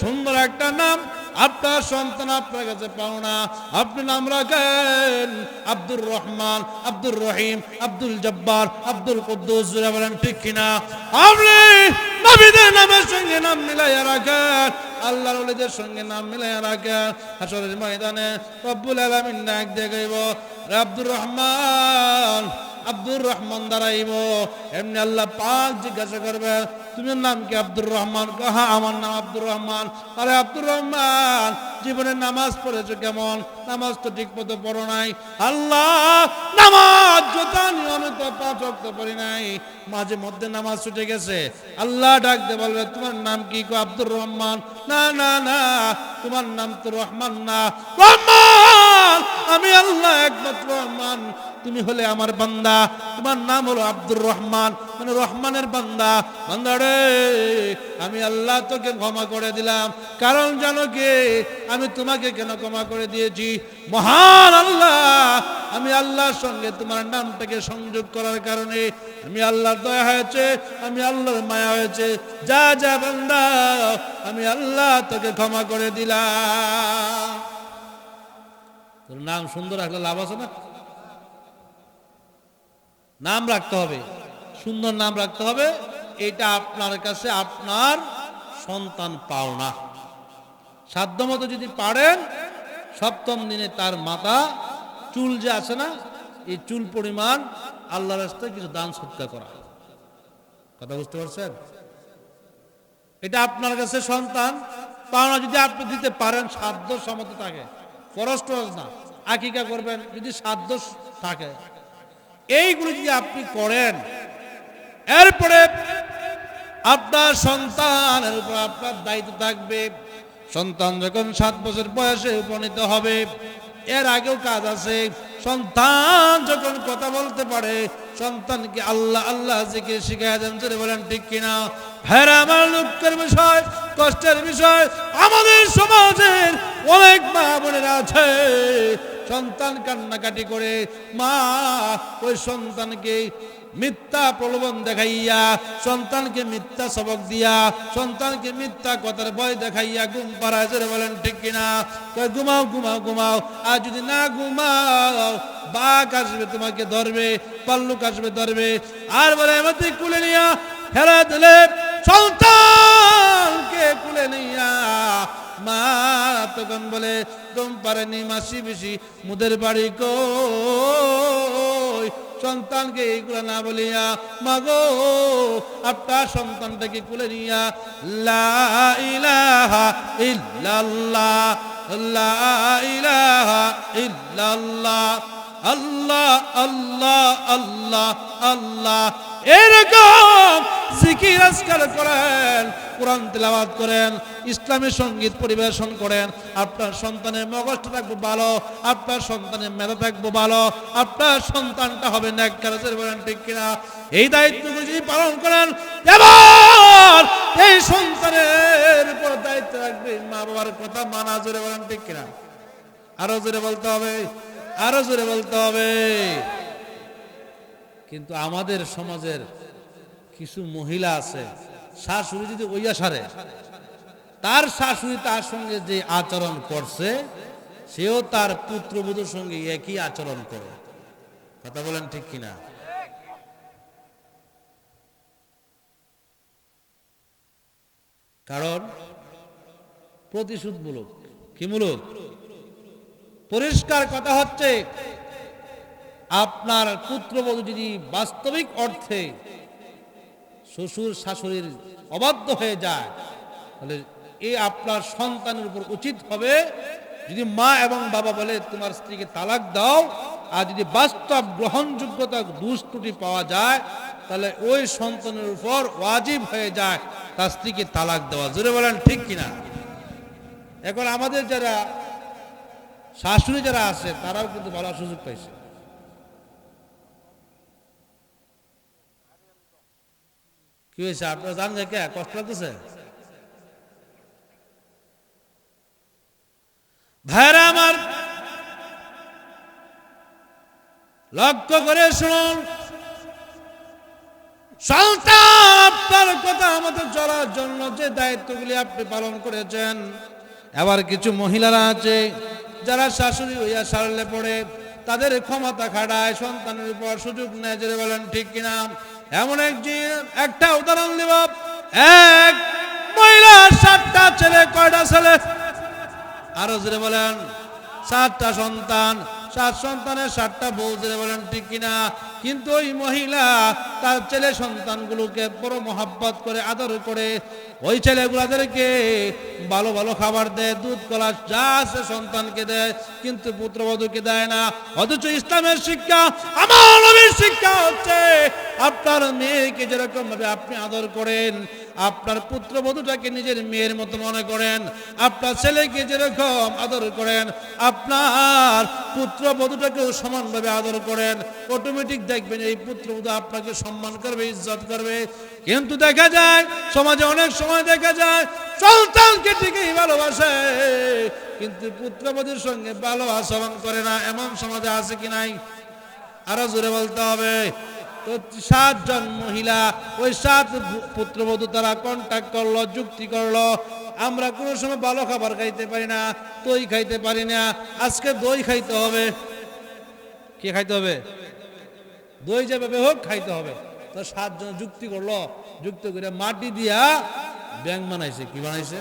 সুন্দর একটা নাম আপনার সন্তান আপনার কাছে পাও না, আপনি নাম রাখেন আব্দুর রহমান, আব্দুর রহিম, আব্দুল জব্বার, আব্দুল কুদ্দুস। বলেন ঠিক কিনা? আপনি নবীদের নামের সঙ্গে নাম মিলাইয়া রাখেন, আল্লাহর ওলিদের সঙ্গে নাম মিলাইয়া রাখেন। হাসরের ময়দানে রব্বুল আলামিন ডাক দিয়ে গাইব, আব্দুর রহমান, আব্দুর রহমান দাঁড়াইব। এমনি আল্লাহ পাক জিজ্ঞাসা করবে, তুমি নাম কি? আব্দুর রহমান। হ্যাঁ আমার নাম আব্দুর রহমান। আরে আব্দুর রহমান, জীবনে নামাজ পড়েছো কেমন? নামাজ তো ঠিক মতো পড়ো নাই। আল্লাহ, নামাজ যথা নিয়মিত 5 ওয়াক্ত পড়ি নাই, মাঝে মধ্যে নামাজ ছুটে গেছে। আল্লাহ ডাক দিয়ে বলবে, তোমার নাম কি? আব্দুর রহমান। না না না, তোমার নাম তো রহমান না, রহমান রহমান, আমি আল্লাহ একমাত্র রহমান, তুমি হলে আমার বান্দা, তোমার নাম হলো আব্দুর রহমান, মানে রহমানের বান্দা। বান্দা রে, আমি আল্লাহ তোকে ক্ষমা করে দিলাম। কারণ জানো কি, আমি তোমাকে কেন ক্ষমা করে দিয়েছি? মহান আল্লাহ, আমি আল্লাহর সঙ্গে তোমার নামটাকে সংযোগ করার কারণে আমি আল্লাহর দয়া হয়েছে, আমি আল্লাহর মায়া হয়েছে। যা যা বান্দা, আমি আল্লাহ তোকে ক্ষমা করে দিলাম। তোর নাম সুন্দর রাখলে লাভ আছে না? নাম রাখতে হবে, সুন্দর নাম রাখতে হবে। এটা আপনার কাছে আপনার সন্তান পাওনা। সাধ্যমতো যদি পারেন, সপ্তম দিনে তার মাথা চুল যে আছে না, এই চুল পরিমাণ আল্লাহর রাস্তায় কিছু দান সৎকার করা। কথা বুঝতে পারছেন? এটা আপনার কাছে সন্তান পাওনা, যদি আপনি দিতে পারেন, সাধ্য সমত থাকে, ফরজ টরজ না। আকিকা করবেন যদি সাধ্য থাকে, এইগুলো যদি আপনি করেন, এরপরে আপনার সন্তানের উপর আপনার দায়িত্ব থাকবে। সন্তান যখন 7 বছর বয়সে উপনীত হবে, এর আগেও কাজ আছে। সন্তান যখন কথা বলতে পারে, সন্তানকে আল্লাহ আল্লাহ জিকির শিখায় দেন। জোরে বলেন ঠিক কিনা? হ্যাঁ, আমার দুঃখের বিষয়, কষ্টের বিষয়, আমাদের সমাজের অনেক মা বোনেরা আছে, সন্তান কান্নাকাটি করে, মা ওই সন্তানকে মিথ্যা প্রলোভন দেখাইয়া, সন্তানকে মিথ্যা সবক দিয়া, সন্তানকে মিথ্যা কথার ভয় দেখাইয়া ঘুম পাড়ায়। জোরে বলেন ঠিক কিনা? ঘুমাও ঘুমাও ঘুমাও, আর যদি না ঘুমাও, বাঘ আসবে তোমাকে ধরবে, পাল্লুক আসবে ধরবে, আর বলে আমাদের কুলে নিয়া ফেলা দিলে, সন্তানকে কুলে নিয়া মা তখন বলে ঘুম পারেনি, মাসি বেশি মুদের বাড়ি কই? সন্তানকে এইগুলা না বলিয়া, মাগো আপনার সন্তানটাকে কুলে নিয়া লা ইলাহা ইল্লাল্লাহ, লা ইলাহা ইল্লাল্লাহ, আল্লাহ আল্লাহ আল্লাহ আল্লাহ, এরকম জিকির আজকার করেন, কোরআন তেলাওয়াত করেন, ইসলামী সঙ্গীত পরিবেশন করেন। আপনার সন্তানের মগজটা থাকবো ভালো, আপনার সন্তানের মেধা থাকবো ভালো, আপনার সন্তানটা হবে নেককার। বলেন ঠিক কিনা? এই দায়িত্বগুলো যদি পালন করেন, এবার এই সন্তানের উপর দায়িত্ব রাখবে মা বাবার কথা মানা। জোরে বলেন ঠিক কিনা? আরো জোরে বলতে হবে, আরো জোরে বলতে হবে। কিন্তু আমাদের সমাজের কিছু মহিলা আছে, শাশুড়ি যদি ওই আসারে, তার শাশুড়ি তার সঙ্গে যে আচরণ করছে, সেও তার পুত্রবধূর সঙ্গে একই আচরণ করে। কথা বলেন ঠিক কিনা? কারণ প্রতিশোধমূলক। কি মূলক? পরিষ্কার কথা হচ্ছে, আপনার পুত্রবধূ যদি বাস্তবিক অর্থে শ্বশুর শাশুড়ির অবাধ্য হয়ে যায়, তাহলে এই আপনার সন্তানের উপর উচিত হবে, যদি মা এবং বাবা বলে তোমার স্ত্রীকে তালাক দাও, আর যদি বাস্তব গ্রহণযোগ্যতা দোষ ত্রুটি পাওয়া যায়, তাহলে ওই সন্তানের উপর ওয়াজিব হয়ে যায় তার স্ত্রীকে তালাক দেওয়া। জোরে বলেন ঠিক কিনা? এখন আমাদের যারা শাশুড়ি যারা আছে, তারাও কিন্তু ভালো সুযোগ পাইছে। কি হয়েছে? আপনারা জানেন কে কষ্ট লাগতেছে? ভাইরা আমার, লক্ষ্য করে শুনুন, সন্তান আপনার কথা মতো চলার জন্য যে দায়িত্বগুলি আপনি পালন করেছেন, আবার কিছু মহিলারা আছে যারা শাশুড়ি হইয়া সারলে পড়ে তাদের ক্ষমতা খাটায়, সন্তানের উপর সুযোগ নেয়। জোরে বলেন ঠিক কিনা? এমন একটা উদাহরণ দিব, এক মহিলা 7টা ছেলে। কয়টা ছেলে? আরো জোরে বলেন। 7টা সন্তান, 7 সন্তানের 7টা বউ। জোরে বলেন ঠিক কিনা? কিন্তু ওই মহিলা তার ছেলে সন্তানগুলোকে বড় মহব্বত করে, আদর করে, ওই ছেলেগুলাদেরকে ভালো ভালো খাবার দেয়, দুধ কলা যা আছে সন্তানকে দেয়, কিন্তু পুত্রবধূকে দেয় না। অথচ ইসলামের শিক্ষা, আমার নবীর শিক্ষা হচ্ছে, আপনার মেয়েকে যেরকম ভাবে আপনি আদর করেন, আপনার পুত্রবধূটাকে নিজের মেয়ের মতো মনে করেন, আপনার ছেলেকে যেরকম আদর করেন আপনার পুত্রবধূটাকেও সমানভাবে আদর করেন। অটোমেটিক দেখবেন এই পুত্রবধূ আপনাকে সম্মান করবে, ইজ্জত করবে। কিন্তু দেখা যায় সমাজে অনেক সময় দেখা যায় সন্তানকে ঠিকই ভালোবাসে কিন্তু পুত্রবধূর সঙ্গে ভালো আচরণ করে না, এমন সমাজে আছে কি নাই? আরো জোরে বলতে হবে। তো 7 জন মহিলা ওই 7 পুত্রবধূ তারা কন্ট্যাক্ট করলো, যুক্তি করলো, আমরা কোনো সময় ভালো খাবার খাইতে পারি না, দই খাইতে পারি না, আজকে দই খাইতে হবে। কি খাইতে হবে? দই যেভাবে হোক খাইতে হবে। তো 7 জন যুক্তি করলো, যুক্তি করে মাটি দিয়া ব্যাংক বানাইছে। কি বানাইছে?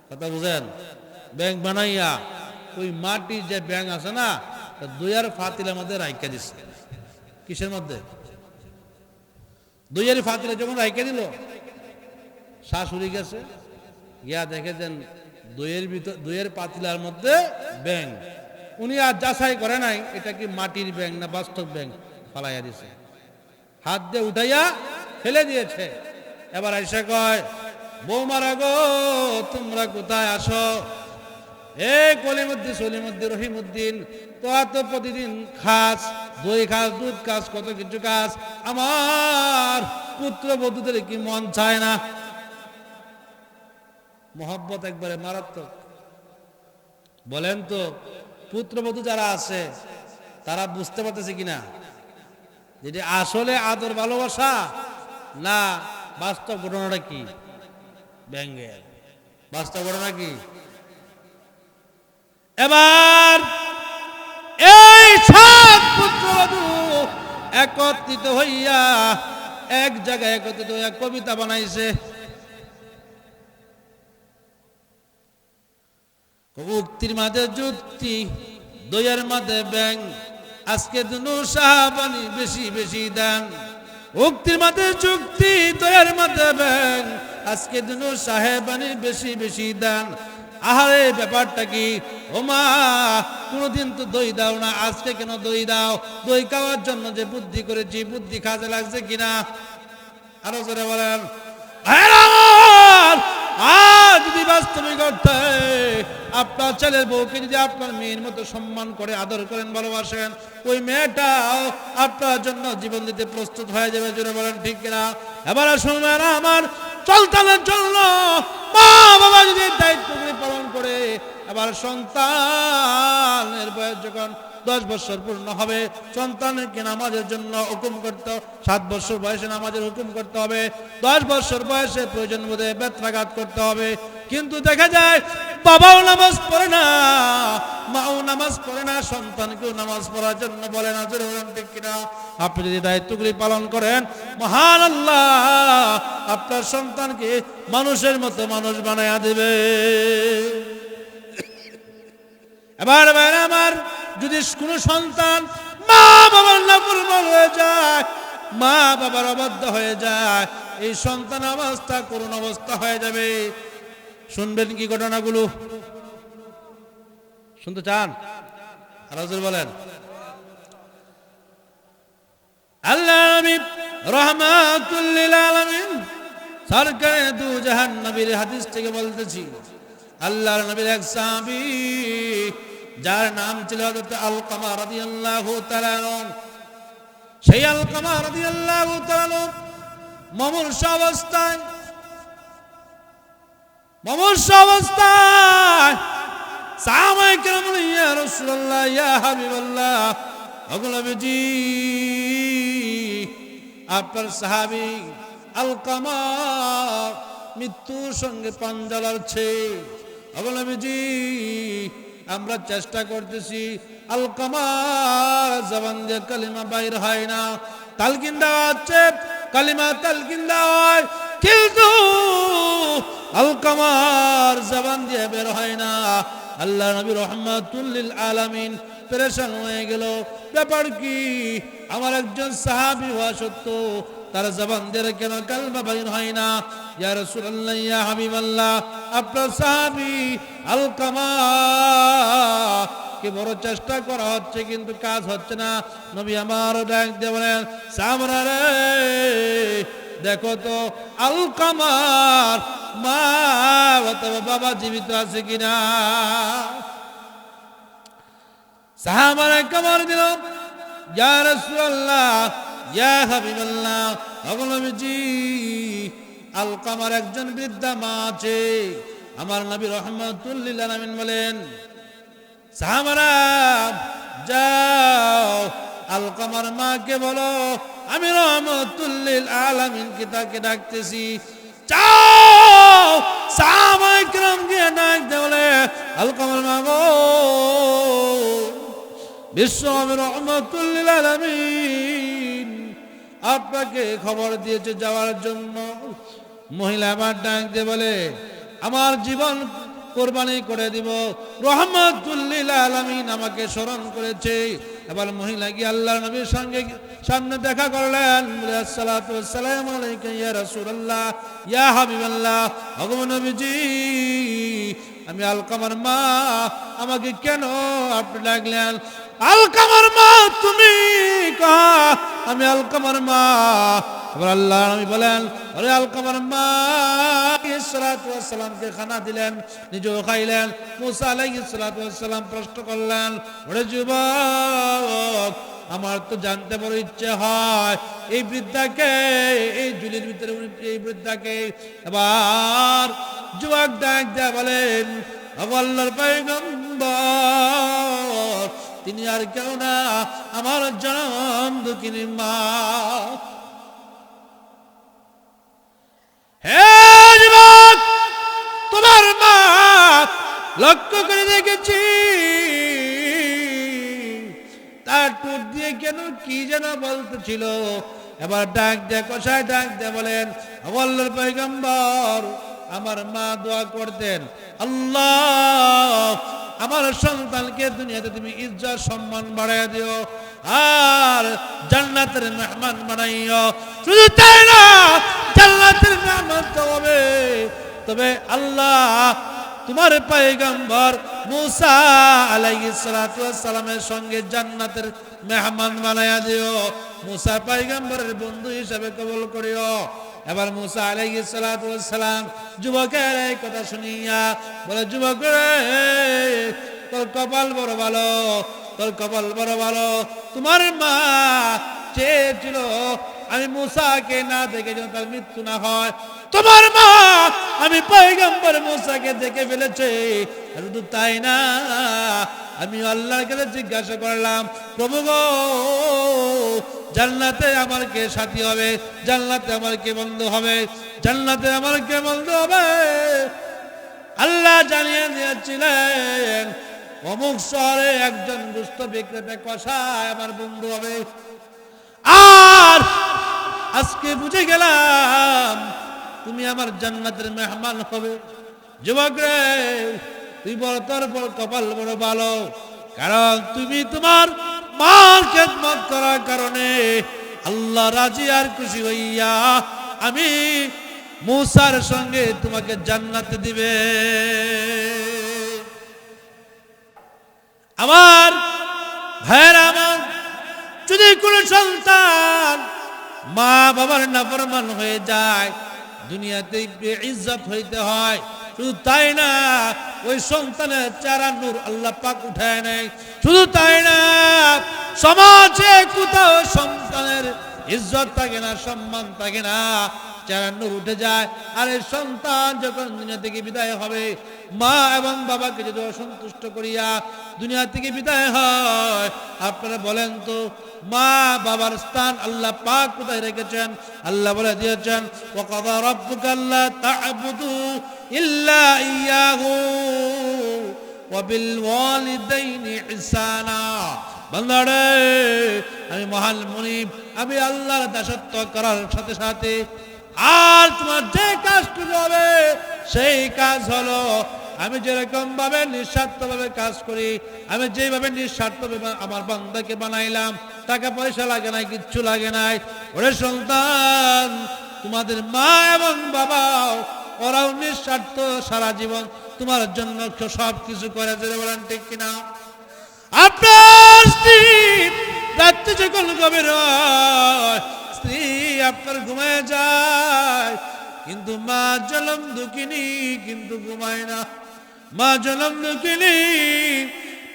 কথা বুঝেন? ব্যাংক বানাইয়া ওই মাটির যে ব্যাংক আছে না, দইয়ের ফাতিলের মধ্যে রাইখা দিচ্ছে। কিসের মধ্যে? দইয়ের ফাতিলে যখন রাইখা দিল, শাশুড়ি গেছে গিয়া দেখেছেন দইয়ের পাতিলার মধ্যে ব্যাংক। উনি আর যাচাই করে নাই এটা কি মাটির ব্যাংক না বাস্তব ব্যাংক, ফালাইয়া দিছে, হাত দিয়ে উঠাইয়া ফেলে দিয়েছে। এবার আইসা কয়, বৌমারা গো তোমরা কোথায় আসো? এই কলিমুদ্দিন সলিমুদ্দিন রহিমুদ্দিন তো প্রতিদিন খাস, দই খাস, দুধ খাস, কত কিছু খাস, আমার পুত্রবধূদের কি মন চায় না? মোহাব্বত একবারে মারাত্মক। বলেন তো পুত্রবধূ যারা আছে তারা বুঝতে পারতেছে কিনা যে আসলে আদর ভালোবাসা না বাস্তব ঘটনাটা কি? ব্যঙ্গের বাস্তব ঘটনা কি? এবার এই 7 পুত্রবধূ একত্রিত হইয়া এক জায়গায় একত্রিত হইয়া কবিতা বানাইছে। উক্তির মাঝে যুক্তি, দইয়ের মাঝে ব্যাং, আজকে দুনু সাহাবানি বেশি বেশি দেন। উক্তির মাঝে যুক্তি, দইয়ের মাঝে ব্যাং, আজকে দুনু সাহেবানি বেশি বেশি দেন। আহারে ব্যাপারটা কি? ও মা কোনদিন তো দই দাও না, আজকে কেন দই দাও? দই খাওয়ার জন্য যে বুদ্ধি করেছি বুদ্ধি কাজে লাগছে কিনা? আরো জোরে বলেন। আর যদি বাস্তবিক অর্থে আপনার ছেলের বউকে যদি আপনার মেয়ের মতো সম্মান করে আদর করেন ভালোবাসেন, ওই মেয়েটাও আপনার জন্য জীবন দিতে প্রস্তুত হয়ে যাবে। জোরে বলেন ঠিক কিনা? এবার শুনবেন, আমার সন্তানের জন্য মা বাবা যদি দায়িত্বগুলি পালন করে, এবার সন্তানের বয়স যখন 10 বছর পূর্ণ হবে, সন্তানকে নামাজের জন্য হুকুম করতে, 7 বছর বয়সে নামাজের হুকুম করতে হবে, 10 বছর বয়সে প্রয়োজন বোধে বেত্রাঘাত করতে হবে। কিন্তু দেখা যায় বাবাও নামাজ পড়ে না, মাও নামাজ পড়ে না, সন্তানকেও নামাজ পড়ার জন্য বলে না। ঠিক কিনা? আপনি যদি দায়িত্বগুলি পালন করেন, মহান আল্লাহ আপনার সন্তানকে মানুষের মতো মানুষ বানায়া দেবে। এবার আমার যদি কোনো সন্তান মা বাবার নাফরমান হয়ে যায়, মা বাবার অবাধ্য হয়ে যায়, এই সন্তান অবস্থা করুণ অবস্থা হয়ে যাবে। শুনবেন কি ঘটনাগুলো? শুনতে চান? আরাজুল বলেন। আল্লাহ নবী রাহমাতুল লিল আলামিন সরকারে দু জাহান নবীর হাদিস থেকে বলতেছি, আল্লাহর নবীর এক সাহাবী যার নাম ছিল হযরত আলকামা রাদিয়াল্লাহু তাআলা আনহু। সেই আলকামা রাদিয়াল্লাহু তাআলা আনহু মুমূর্ষ অবস্থায় সাহাবায়ে কেরাম বললেন, ইয়া রাসূলুল্লাহ, ইয়া হাবিবাল্লাহ, ওগো নবীজি আপনার সাহাবী আলকামা মৃত্যুর সঙ্গে পাঞ্জা লড়ছে। ওগো নবীজি আমরা চেষ্টা করতেছি, আলকামার জবান দিয়ে কালিমা বাইর হয় না, তালকিন দেওয়া হচ্ছে, কালিমা তালকিন দেওয়া হয়, কিন্তু আলকামার জবান দিয়ে বের হয় না। আল্লাহ নবী রাহমাতুল লিল আলামিন পেরেশান হয়ে গেল, ব্যাপার কি? আমার একজন সাহাবী হওয়া সত্ত্বেও তার জবান দিয়ে কেন কালিমা বাইর হয় না? ইয়া রাসূলুল্লাহ, ইয়া হাবিবাল্লাহ, আপনার সাহাবী আলকামা কে বড় চেষ্টা করা হচ্ছে কিন্তু কাজ হচ্ছে না। নবী আমার ডাক দিয়ে বলেন, সামরা রে, দেখো তো আলকামার মা অথবা বাবা জীবিত আছে কিনা। সাহাবারা কামার দিল, ইয়া রাসূলুল্লাহ, ইয়া হাবিবাল্লাহ, ওগো নবীজি, আলকামার একজন বৃদ্ধা মা আছে। আমার নবী রাহমাতুল লিল আলামিন বলেন, সাহাবারা যাও আলকামার মাকে বলো আমি রাহমাতুল লিল আলামিনকে তাকে ডাকতেছি। যাও সাহাবায়ে কেরাম গিয়ে ডাক দেওয়ালে, আলকামার মা গো, বিশ্বনবী রাহমাতুল লিল আলামিন আপনাকে খবর দিয়েছে যাওয়ার জন্য। মহিলা আবার ডাক দিয়ে বলে, আমার জীবন কোরবানি করে দিব, রাহমাতুল লিল আলামিন আমাকে স্মরণ করেছে। এবার মহিলা গিয়ে আল্লাহর নবীর সঙ্গে সামনে দেখা করলেন, বলে আসসালাতু ওয়াসসালামু আলাইকা ইয়া রাসূলুল্লাহ, ইয়া হাবিবাল্লাহ, ওগো নবীজি, আমি আলকামার মা, আমাকে কেন আপনি ডাকলেন? আলকামার মা তুমি? আমি আলকামার মা। আবার আল্লাহ নবী বলেন, আরে আলকামার মা আলাইহিস সালাতু ওয়াস সালামকে খানা দিলেন, নিজেও খাইলেন। মুসা আলাইহিস সালাতু ওয়াস সালাম প্রশ্ন করলেন, ওরে যুবক, আমার তো জানতে বড় ইচ্ছে হয় এই বৃদ্ধাকে, এই ঝুলির ভিতরে এই বৃদ্ধাকে। এবার যুবক ডাক দেয়া বলেন, আল্লাহর পয়গম্বর, তিনি আর কেউ না, আমার জনম দুঃখিনী মা। হে যুবক, তোমার মা লক্ষ্য করে দেখেছি, তার ঠোঁট দিয়ে কেন কি যেন বলতেছিল। এবার ডাক দিয়ে কষায় ডাক দিয়ে বলেন, আল্লাহর পয়গম্বর, আমার মা দোয়া করতেন, আল্লাহ আমার সন্তানকে দুনিয়াতে তুমি ইজ্জত সম্মান বাড়ায় দিও আর জান্নাতের মেহমান বানাইও। শুধু তাই না, জান্নাতের মেহমান তো হবে, তবে আল্লাহ তোমার পয়গম্বর মুসা আলাইহিস সালাতু ওয়াস সালামের সঙ্গে জান্নাতের মেহমান বানায়া দিও, মুসা পয়গম্বরের বন্ধু হিসেবে কবুল করিও। এবার মুসা আলাইহিস সালাতু ওয়াস সালাম যুবকের এই কথা শুনিয়া বলে, যুবক রে, তোর কপাল বড় ভালো, তোর কপাল বড় ভালো, তোমার মা চেয়েছিল আমি মুসাকে না দেখে যেন তার মৃত্যু না হয়। তোমার মা আমি পয়গম্বর মুসাকে দেখে ফেলেছে। শুধু তাই না, আমি আল্লাহর কাছে জিজ্ঞাসা করলাম, প্রভু গো, জান্নাতে আমার কে সাথী হবে, জান্নাতে আমার কে বন্ধু হবে, জান্নাতে আমার কে বন্ধু হবে? আল্লাহ জানিয়ে দিয়েছিলেন অমুক শহরে একজন গোশত বিক্রেতা কসাই আমার বন্ধু হবে। আর আজকে বুঝে গেলাম তুমি আমার জান্নাতের মেহমান হবে। যুবক রে, তুই বড়, তোর বড় কপাল বড় ভালো, কারণ তুমি তোমার মার খেদমত করার কারণে আল্লাহ রাজি আর খুশি হইয়া আমি মুসার সঙ্গে তোমাকে জান্নাতে দিবে। আমার ভাইয়েরা আমার, যদি কোনো সন্তান মা বাবার নাফরমান হয়ে যায়, দুনিয়াতে বেইজ্জত হইতে হয়। শুধু তাই না, ওই সন্তানের চেহারা নূর আল্লাহ পাক উঠায় নেয়। শুধু তাই না, সমাজে কোথাও সন্তানের ইজ্জত থাকে না, সম্মান থাকে না, চেহারা নূর উঠে যায়। আর এই সন্তান যখন দুনিয়া থেকে বিদায় হবে, মা এবং বাবাকে যদি অসন্তুষ্ট করিয়া দুনিয়া থেকে বিদায় হয়, আপনারা বলেন তো মা বাবার স্থান আল্লাহ পাক কোথায় রেখেছেন? আল্লাহ বলে দিয়েছেন, ওয়াকাযা রাব্বুকা আল্লা তা'বুদু ইল্লা ইয়াহু ওয়া বিল ওয়ালিদাইনি ইহসানা। বান্দারে, আমি মহান মুনিব, আমি আল্লাহর দাসত্ব করার সাথে সাথে আর তোমার যে কাজটুকু হবে সেই কাজ হলো, আমি যেরকম ভাবে নিঃস্বার্থ ভাবে কাজ করি, আমি যেভাবে নিঃস্বার্থ ভাবে আমার বান্দাকে বানাইলাম, টাকা পয়সা লাগে নাই, কিচ্ছু লাগে নাই। ওরে সন্তান, তোমাদের মা এবং বাবাও ওরাও নিঃস্বার্থ সারা জীবন তোমার জন্য সব কিছু করে, বলেন ঠিক কিনা? আপনার স্ত্রী রাত্রে যখন গভীর হয়, স্ত্রী আপনার ঘুমায় যায়, কিন্তু মা জনম দুঃখিনী কিন্তু ঘুমায় না। মা জনম দুঃখিনী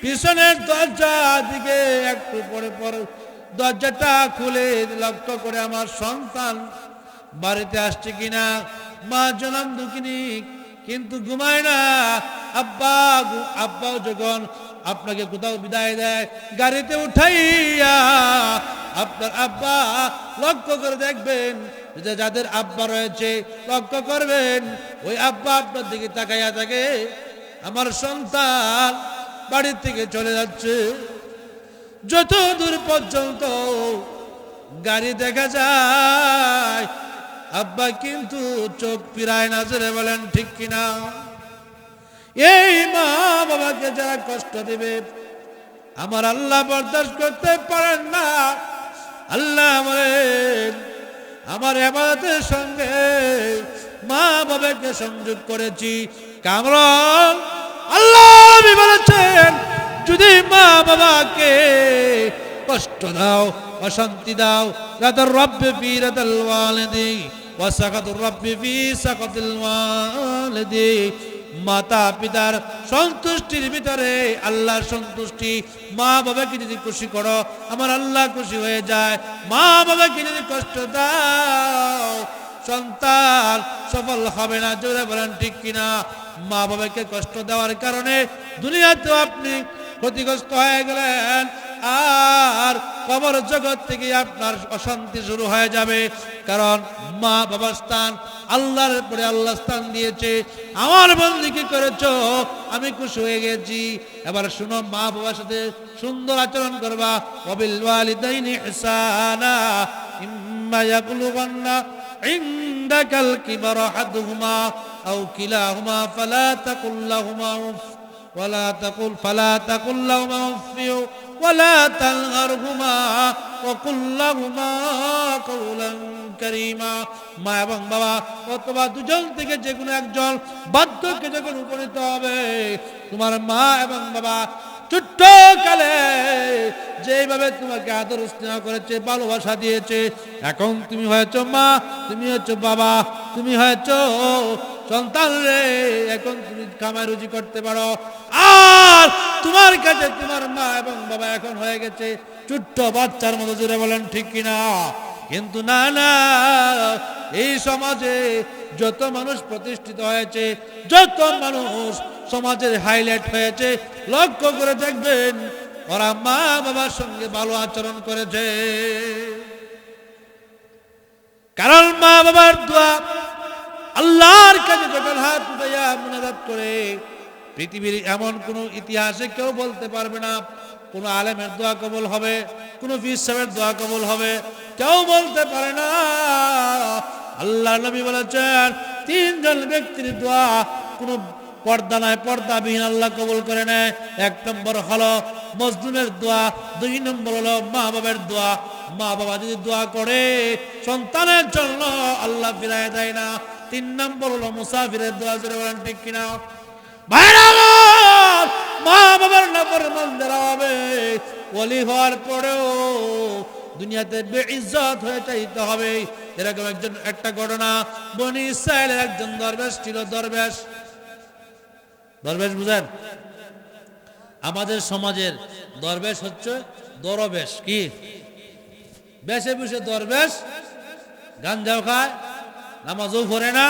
পিছনের দরজা দিকে একটু পরে পরে দরজাটা খুলে লক্ষ্য করে আমার সন্তান বাড়িতে আসছে কিনা। মা জনম দুঃখিনী কিন্তু ঘুমায় না। আব্বাও যখন আপনাকে কোথাও বিদায় দেয় গাড়িতে উঠাইয়া, আপনার আব্বা লক্ষ্য করে দেখবেন যে যাদের আব্বা রয়েছে, লক্ষ্য করবেন ওই আব্বা আপনার দিকে তাকাইয়া থাকে, আমার সন্তান বাড়ি থেকে চলে যাচ্ছে। যত দূর পর্যন্ত গাড়ি দেখা যায়, আব্বা কিন্তু চোখ ফিরায় না। জোরে বলেন ঠিক কিনা? এই মা বাবাকে যারা কষ্ট দেবে, আমার আল্লাহ বরদাস্ত করতে পারেন না। আল্লাহ বলেন, আমার ইবাদতের সঙ্গে মা বাবাকে সংযোগ করেছি। কামরন আল্লাহ বলেছেন, যদি মা বাবাকে কষ্ট দাও, অশান্তি দাও, রাদার রব্বি ফি রাদাল ওয়ালিদি ওয়া সাকাতুর রব্বি ফি সাকাতিল ওয়ালিদি, মাতা পিতার সন্তুষ্টির ভিতরে আল্লাহর সন্তুষ্টি। মা বাবাকে যদি খুশি করো, আমার আল্লাহ খুশি হয়ে যায়। মা বাবাকে যদি কষ্ট দাও, সন্তান সফল হবে না। জোরে বলেন ঠিক কিনা? মা বাবাকে কষ্ট দেওয়ার কারণে দুনিয়াতেও আপনি ক্ষতিগ্রস্ত হয়ে গেলেন, আর কবর জগৎ থেকে আপনার অশান্তি শুরু হয়ে যাবে। কারণ মা বাবার স্থান আল্লাহর পরে আল্লাহ স্থান দিয়েছে। আমার বন্দি কি করেছো, আমি খুশি হয়ে গেছি। এবার শুনো, মা বাবার সাথে সুন্দর আচরণ করবা। ওয়াবিল ওয়ালিদাইনি ইহসানা ইম্মা ইয়াবলুগান্না ইনদাকাল কিবারা আহাদুহুমা আও কিলাহুমা ফালা তাকুল লাহুমা উফ فلا تقل لهما اف ولا تنهرهما وقل لهما قولا كريما। মা এবং বাবা অথবা দুজন থেকে যে কোনো একজন বাধ্যকে যখন উপনীত হবে, তোমার মা এবং বাবা ছোট্ট কালে যেভাবে তোমাকে আদর স্নেহ করেছে, ভালোবাসা দিয়েছে, এখন তুমি হয়েছো মা, তুমি হয়েছো বাবা, তুমি হয়েছো সন্তান রে। এখন তুমি কামাই রুজি করতে পারো, আর তোমার কাছে তোমার মা এবং বাবা এখন হয়ে গেছে ছোট্ট বাচ্চার মতো। জোরে বলেন ঠিক কিনা? কিন্তু না না, এই সমাজে যত মানুষ প্রতিষ্ঠিত হয়েছে, যত মানুষ সমাজের হাইলাইট হয়েছে, লক্ষ্য করে দেখবেন ওরা মা বাবার সঙ্গে ভালো আচরণ করেছে। কারণ মা বাবার দোয়া আল্লাহর কাছে যখন হাত উঠাইয়া মুনাজাত করে, পৃথিবীর এমন কোন ইতিহাসে কেউ বলতে পারবে না কোন আলেমের দোয়া কবুল হবে, কোন পীর সাহেবের দোয়া কবুল হবে, কেউ বলতে পারে না। আল্লাহ নবী বলেছেন, তিনজন ব্যক্তির দোয়া কোন পর্দা নাই, পর্দাবিহীন আল্লাহ কবুল করে নেয়। এক নম্বর হলো মজলুমের দোয়া, দুই নম্বর হলো মা বাবার দোয়া। মা বাবা যদি দোয়া করে সন্তানের জন্য, আল্লাহ ফিরায় দেয় না। তিন নম্বর হলো মুসাফিরের দোয়া। জোরে বলেন ঠিক কিনা? ভাইরা আমার, মা বাবার নাফরমান যারা হবে, ওলি হওয়ার পরেও দুনিয়াতে বেইজ্জত হয়ে চাইতে হবে। এরকম একটা ঘটনা, বনি ইসরাইলের একজন দরবেশ ছিল। দরবেশ বুঝেন? আমাদের সমাজের দরবেশ হচ্ছে দরবেশ। কি বেশে বেশে দরবেশ, গাঞ্জাও খায়, নামাজও পড়ে না,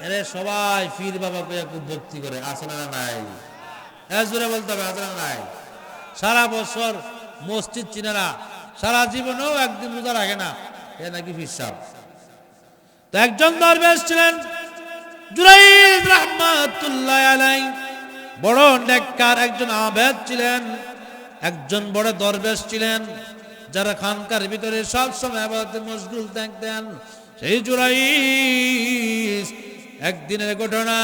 এরে সবাই পীর বাবা কইয়া খুব ভক্তি করে। আছে না নাই? জোরে বলতে হবে, আছে না নাই? সারা বছর মসজিদ চিনে না, সারা জীবনেও একদিন রোজা রাখে না, এ নাকি পীর সাহেব। তো একজন দরবেশ ছিলেন জুরাইদ রাহমাতুল্লাহ আলাইহি, বড় নেককার একজন আবেদ ছিলেন, একজন বড় দরবেশ ছিলেন, যারা খানকার ভিতরে সব সময় ইবাদতে মশগুল থাকতেন। সেই জুরাইদ, একদিনের ঘটনা,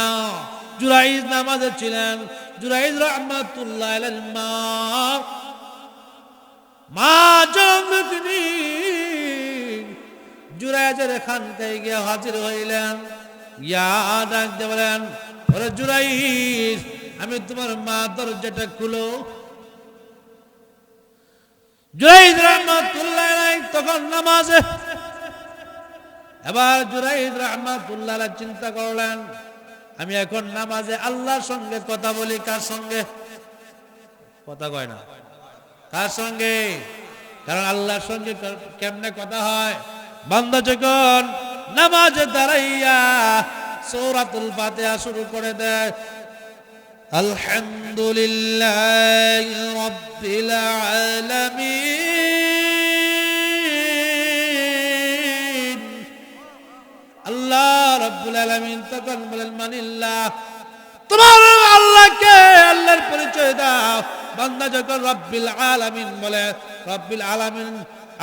জুরাইদ নামাজে ছিলেন। জুরাইদ রাহমাতুল্লাহ আলাইহির মা জননী জুরাইদের খানকায় গিয়ে হাজির হইলেন। ইয়া ডাকতে বলেন, ওরে জুরাইদ, আমি তোমার মা, দরজাটা খুলো। জুরাইদ রাহমাতুল্লাহ আলাইহি তখন নামাজে, এবার জুরাইদ রাহমাতুল্লাহ আলাইহি চিন্তা করলেন, আমি এখন নামাজে আল্লাহর সঙ্গে কথা বলি, কার সঙ্গে কথা কয় না, কার সঙ্গে? কারণ আল্লাহর সঙ্গে কেমনে কথা হয়? বান্দা যখন নামাজে দাঁড়াইয়া সূরাতুল ফাতিহা শুরু করে দেয়, আলহামদুলিল্লাহি রাব্বিল আলামিন, আল্লাহ রাব্বুল আলামিন তখন বলেন মানিল্লাহ, তোমার আল্লাহকে, আল্লাহর পরিচয় দাও। বান্দা যখন রব্বিল আলামিন বলে, রব্বিল আলামিন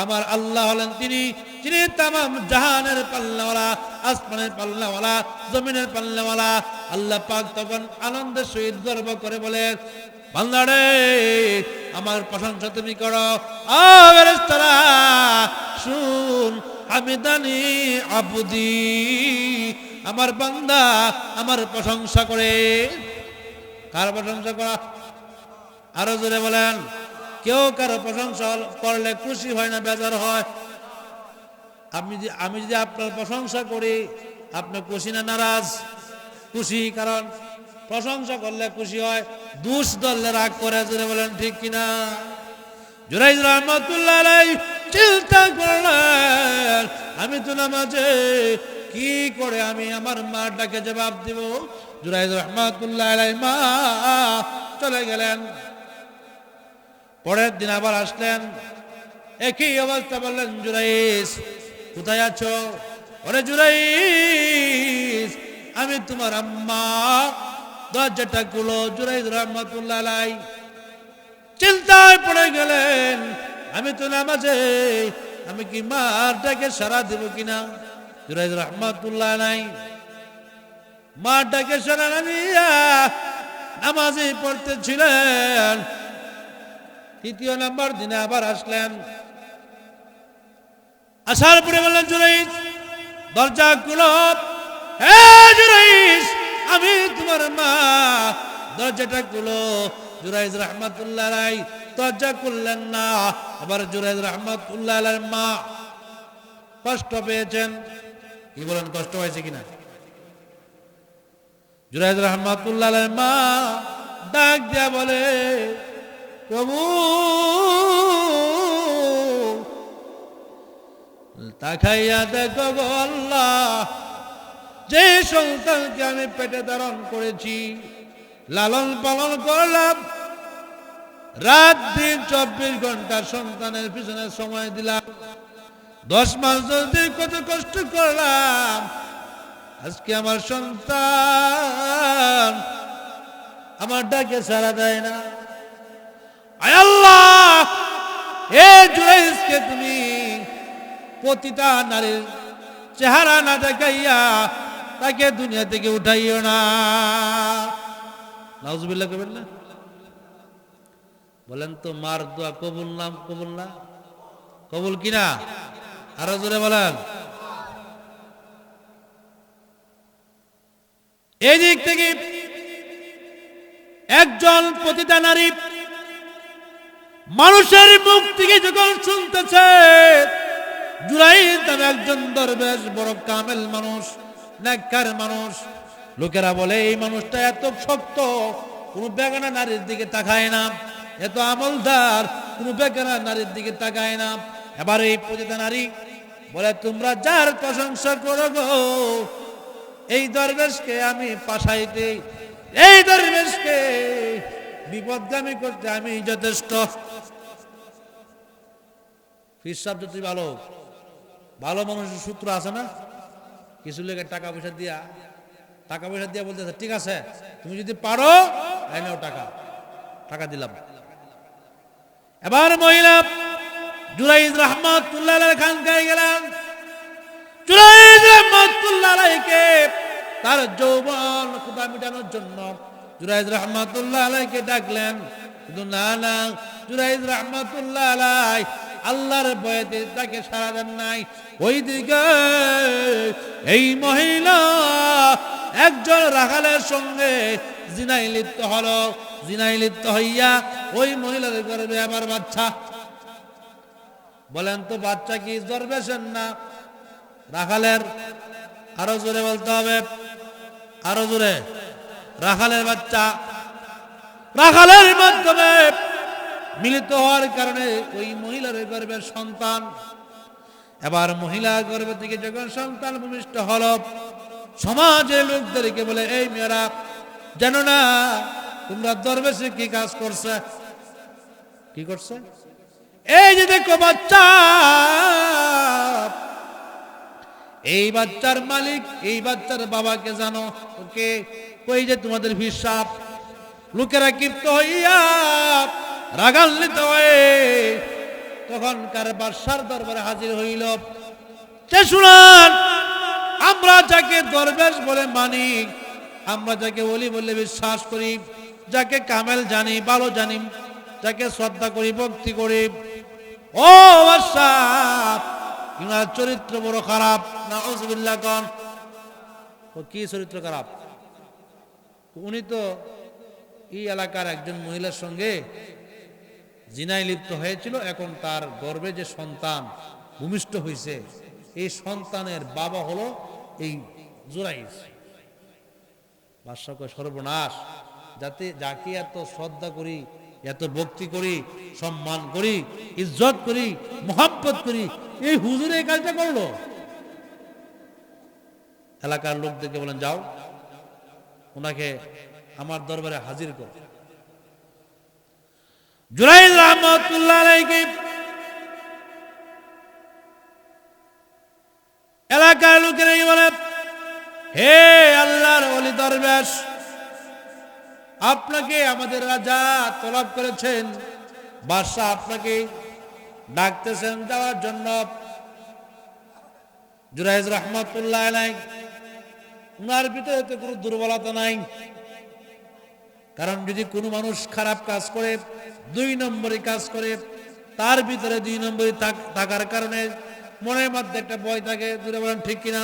আমার আল্লাহ হলেন তিনি, যিনি তামাম জাহানের পাল্লাওয়ালা, আসমানের পাল্লাওয়ালা, জমিনের পাল্লাওয়ালা। আল্লাহ পাক তখন আনন্দের সহিত গর্ব করে বলে, বান্দা রে আমার প্রশংসা তুমি করো। ফেরেশতারা শুন, হামিদানি আবদি, আমার বান্দা আমার প্রশংসা করে। কার প্রশংসা করা? আরো জোরে বলেন। কেউ কারো প্রশংসা করলে খুশি হয় না, বেজার হয়? আমি যদি আপনার প্রশংসা করি, আপনি খুশি না নারাজ? খুশি, কারণ প্রশংসা করলে খুশি হয়, দোষ ধরলে রাগ করে। জোরে বলেন ঠিক কিনা? জুরাইদ রাহমাতুল্লাহ আলাইহি চিন্তা করলেন, আমি তো নামাজে কি করে আমি আমার মার ডাকে জবাব দিব? জুরাইদ রাহমাতুল্লাহ আলাইহি মা চলে গেলেন। পরের দিন আবার আসলেন, একই অবস্থা। বললেন, জুরাইদ কোথায় আছো? ওরে জুরাইদ, আমি তোমার আম্মা, দরজাটা খুলো। জুরাইদ রাহমাতুল্লাহ আলাইহি চিন্তায় পড়ে গেলেন, আমি তো নামাজে, আমি কি মার ডাকে সাড়া দেব কিনা? জুরাইদ রাহমাতুল্লাহ আলাইহি মার ডাকে সাড়া না দিয়া নামাজে পড়তেছিলেন। তৃতীয় নম্বর দিনে আবার আসলেন, আসার পরে বললেন, জুরাইদ দরজা খুলো। হে জুরাইদ, আমি তোমার মা, দরজাটা খুলো। জুরাইদ রাহমাতুল্লাহ আলাইহি দরজা খুললেন না। আবার জুরাইদ রাহমাতুল্লাহ আলাইহির মা কষ্ট পেয়েছেন। কি বলেন, কষ্ট হয়েছে কিনা? জুরাইদ রাহমাতুল্লাহ আলাইহির মা ডাক দিয়া বলে, প্রভু তাকাইয়া দেখো গো আল্লাহ, যে সন্তানকে আমি পেটে ধারণ করেছি, লালন পালন করলাম, রাত দিন 24 ঘন্টা সন্তানের পিছনে সময় দিলাম, 10 মাস 10 দিন কত কষ্ট করলাম, আজকে আমার সন্তান আমার ডাকে সাড়া দেয় না। আয় আল্লাহ, এ জুরাইদকে তুমি প্রতিটা নারীর চেহারা না দেখাইয়া তাকে দুনিয়া থেকে উঠাইও না। নাউজুবিল্লাহ কবেন না? বলেন তো, মার দোয়া কবুল না? কবুল না? কবুল কিনা? আরো জোরে বলেন। এই দিক থেকে একজন প্রতিটা নারী মানুষের মুখ থেকে যখন শুনতেছে, জুরাইদ নামে একজন দরবেশ, বড় কামেল মানুষ, নেককার মানুষ, লোকেরা বলে এই মানুষটা এত শক্ত, কোন বেগানা নারীর দিকে তাকায় না, এত আমলদার, কোন বেগানা নারীর দিকে তাকায় না। এবার এই প্রতিটা নারী বলে, তোমরা যার প্রশংসা করো গো, এই দরবেশকে আমি পাশাইতে, এই দরবেশকে বিপদগামী করতে আমি যথেষ্ট। পীর সাহেব যদি ভালো ভালো মানুষের সূত্র আছে না, কিছু লোকের টাকা পয়সা দিয়া বলতেছে, ঠিক আছে তুমি যদি পারো নাও টাকা, টাকা দিলাম। এবার মহিলা জুরাইদ রাহমাতুল্লাহ আলাইহি খানকায় গেলেন। জুরাইদ রাহমাতুল্লাহ আলাইহিকে তার যৌবন ক্ষুধা মিটানোর জন্য জুরাইদ রাহমাতুল্লাহ আলাইহিকে ডাকলেন, কিন্তু না না, জুরাইদ রাহমাতুল্লাহ আলাইহি আল্লাহর ভয়েতে তাকে সাড়া দেন নাই। ওইদিকে এই মহিলা একজন রাখালের সঙ্গে জিনায় লিপ্ত হলো। জিনায় লিপ্ত হইয়া ওই মহিলার গর্ভে আবার বাচ্চা। বলেন তো, বাচ্চা কি দরবেশের না রাখালের, আরো জোরে বলতে হবে, আরো জোরে, রাখালের বাচ্চা, রাখালের মাধ্যমে মিলিত হওয়ার কারণে ওই মহিলার গর্ভের সন্তান। এবার মহিলা গর্ভ থেকে যখন সন্তান ভূমিষ্ঠ হল, সমাজের লোকদেরকে বলে, এই মেয়েরা জানো না তোমরা দরবেশে কি কাজ করছে? কি করছে? এই যে দেখো বাচ্চা, এই বাচ্চার মালিক, এই বাচ্চার বাবাকে জানো? ওকে কই যে তোমাদের হিসাব। লোকেরা ক্ষিপ্ত হইয়া রাগান্বিত হয়ে তখনকার বাদশার দরবারে হাজির হইল। সে শুনান, আমরা যাকে দরবেশ বলে মানি, আমরা যাকে ওলি বলে বিশ্বাস করি, যাকে কামেল জানি, ভালো জানি, যাকে শ্রদ্ধা করি, ভক্তি করি, ও বাদশাহ ইনার চরিত্র বড় খারাপ। নাউযুবিল্লাহ। কোন ও কি চরিত্র খারাপ? উনি তো এই এলাকার একজন মহিলার সঙ্গে জিনায় লিপ্ত হয়েছিল। এখন তার গর্ভে যে সন্তান ভূমিষ্ঠ হয়েছে, এই সন্তানের বাবা হলো এই জুরাইজ। বাদশাহ কয় সর্বনাশ, যাতে যাকে এত শ্রদ্ধা করি, এত ভক্তি করি, সম্মান করি, ইজ্জত করি, মোহাব্বত করি, এই হুজুরে এই কাজটা করলো। এলাকার লোকদেরকে বলেন, যাও ওনাকে আমার দরবারে হাজির কর। জুরাইজ রাহমাতুল্লাহ আলাইহি এলাকার লোকেরা বলে, হে আল্লাহর ওলি দরবেশ, আপনাকে আমাদের রাজা তলব করেছেন, বাদশাহ আপনাকে ডাকতেছেন যাওয়ার জন্য। জুরাইজ রাহমাতুল্লাহ আলাইহি উনার ভিতরে তো কোনো দুর্বলতা নাই। কারণ যদি কোনো মানুষ খারাপ কাজ করে, 2 নম্বরে কাজ করে, তার ভিতরে 2 নম্বরে থাকার কারণে মনের মধ্যে একটা ভয় থাকে। দূরে বলেন ঠিক কিনা?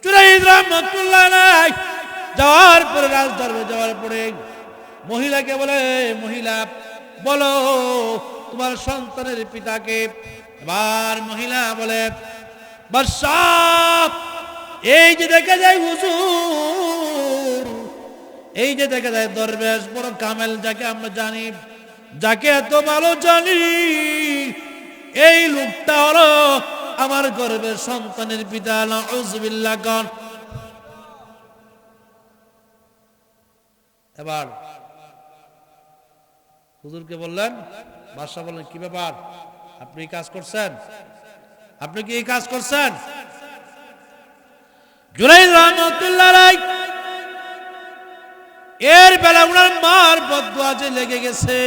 জুরাইজ রাহমাতুল্লাহ আলাইহি যাওয়ার পরে, রাজদরবারে যাওয়ার পরে মহিলাকে বলে, মহিলা বলো তোমার সন্তানের পিতাকে। এবার মহিলা বলে, বাদশাহ এই যে দেখা যায় হুজুর, এই যে দেখা যায় দরবেশ বড় কামেল, যাকে আমরা জানি, যাকে এত ভালো জানি, এই লোকটা হলো আমার গর্ভের সন্তানের পিতা। নাউযুবিল্লাহ। কোন এবার হুজুরকে বললেন, বাদশাহ বললেন, কি ব্যাপার, আপনি কাজ করছেন? আপনি কি এই কাজ করছেন? জুরাইজ রাহমাতুল্লাহ আলাইহি এর বেলা উনার মার বদদুয়া যে লেগে গেছে,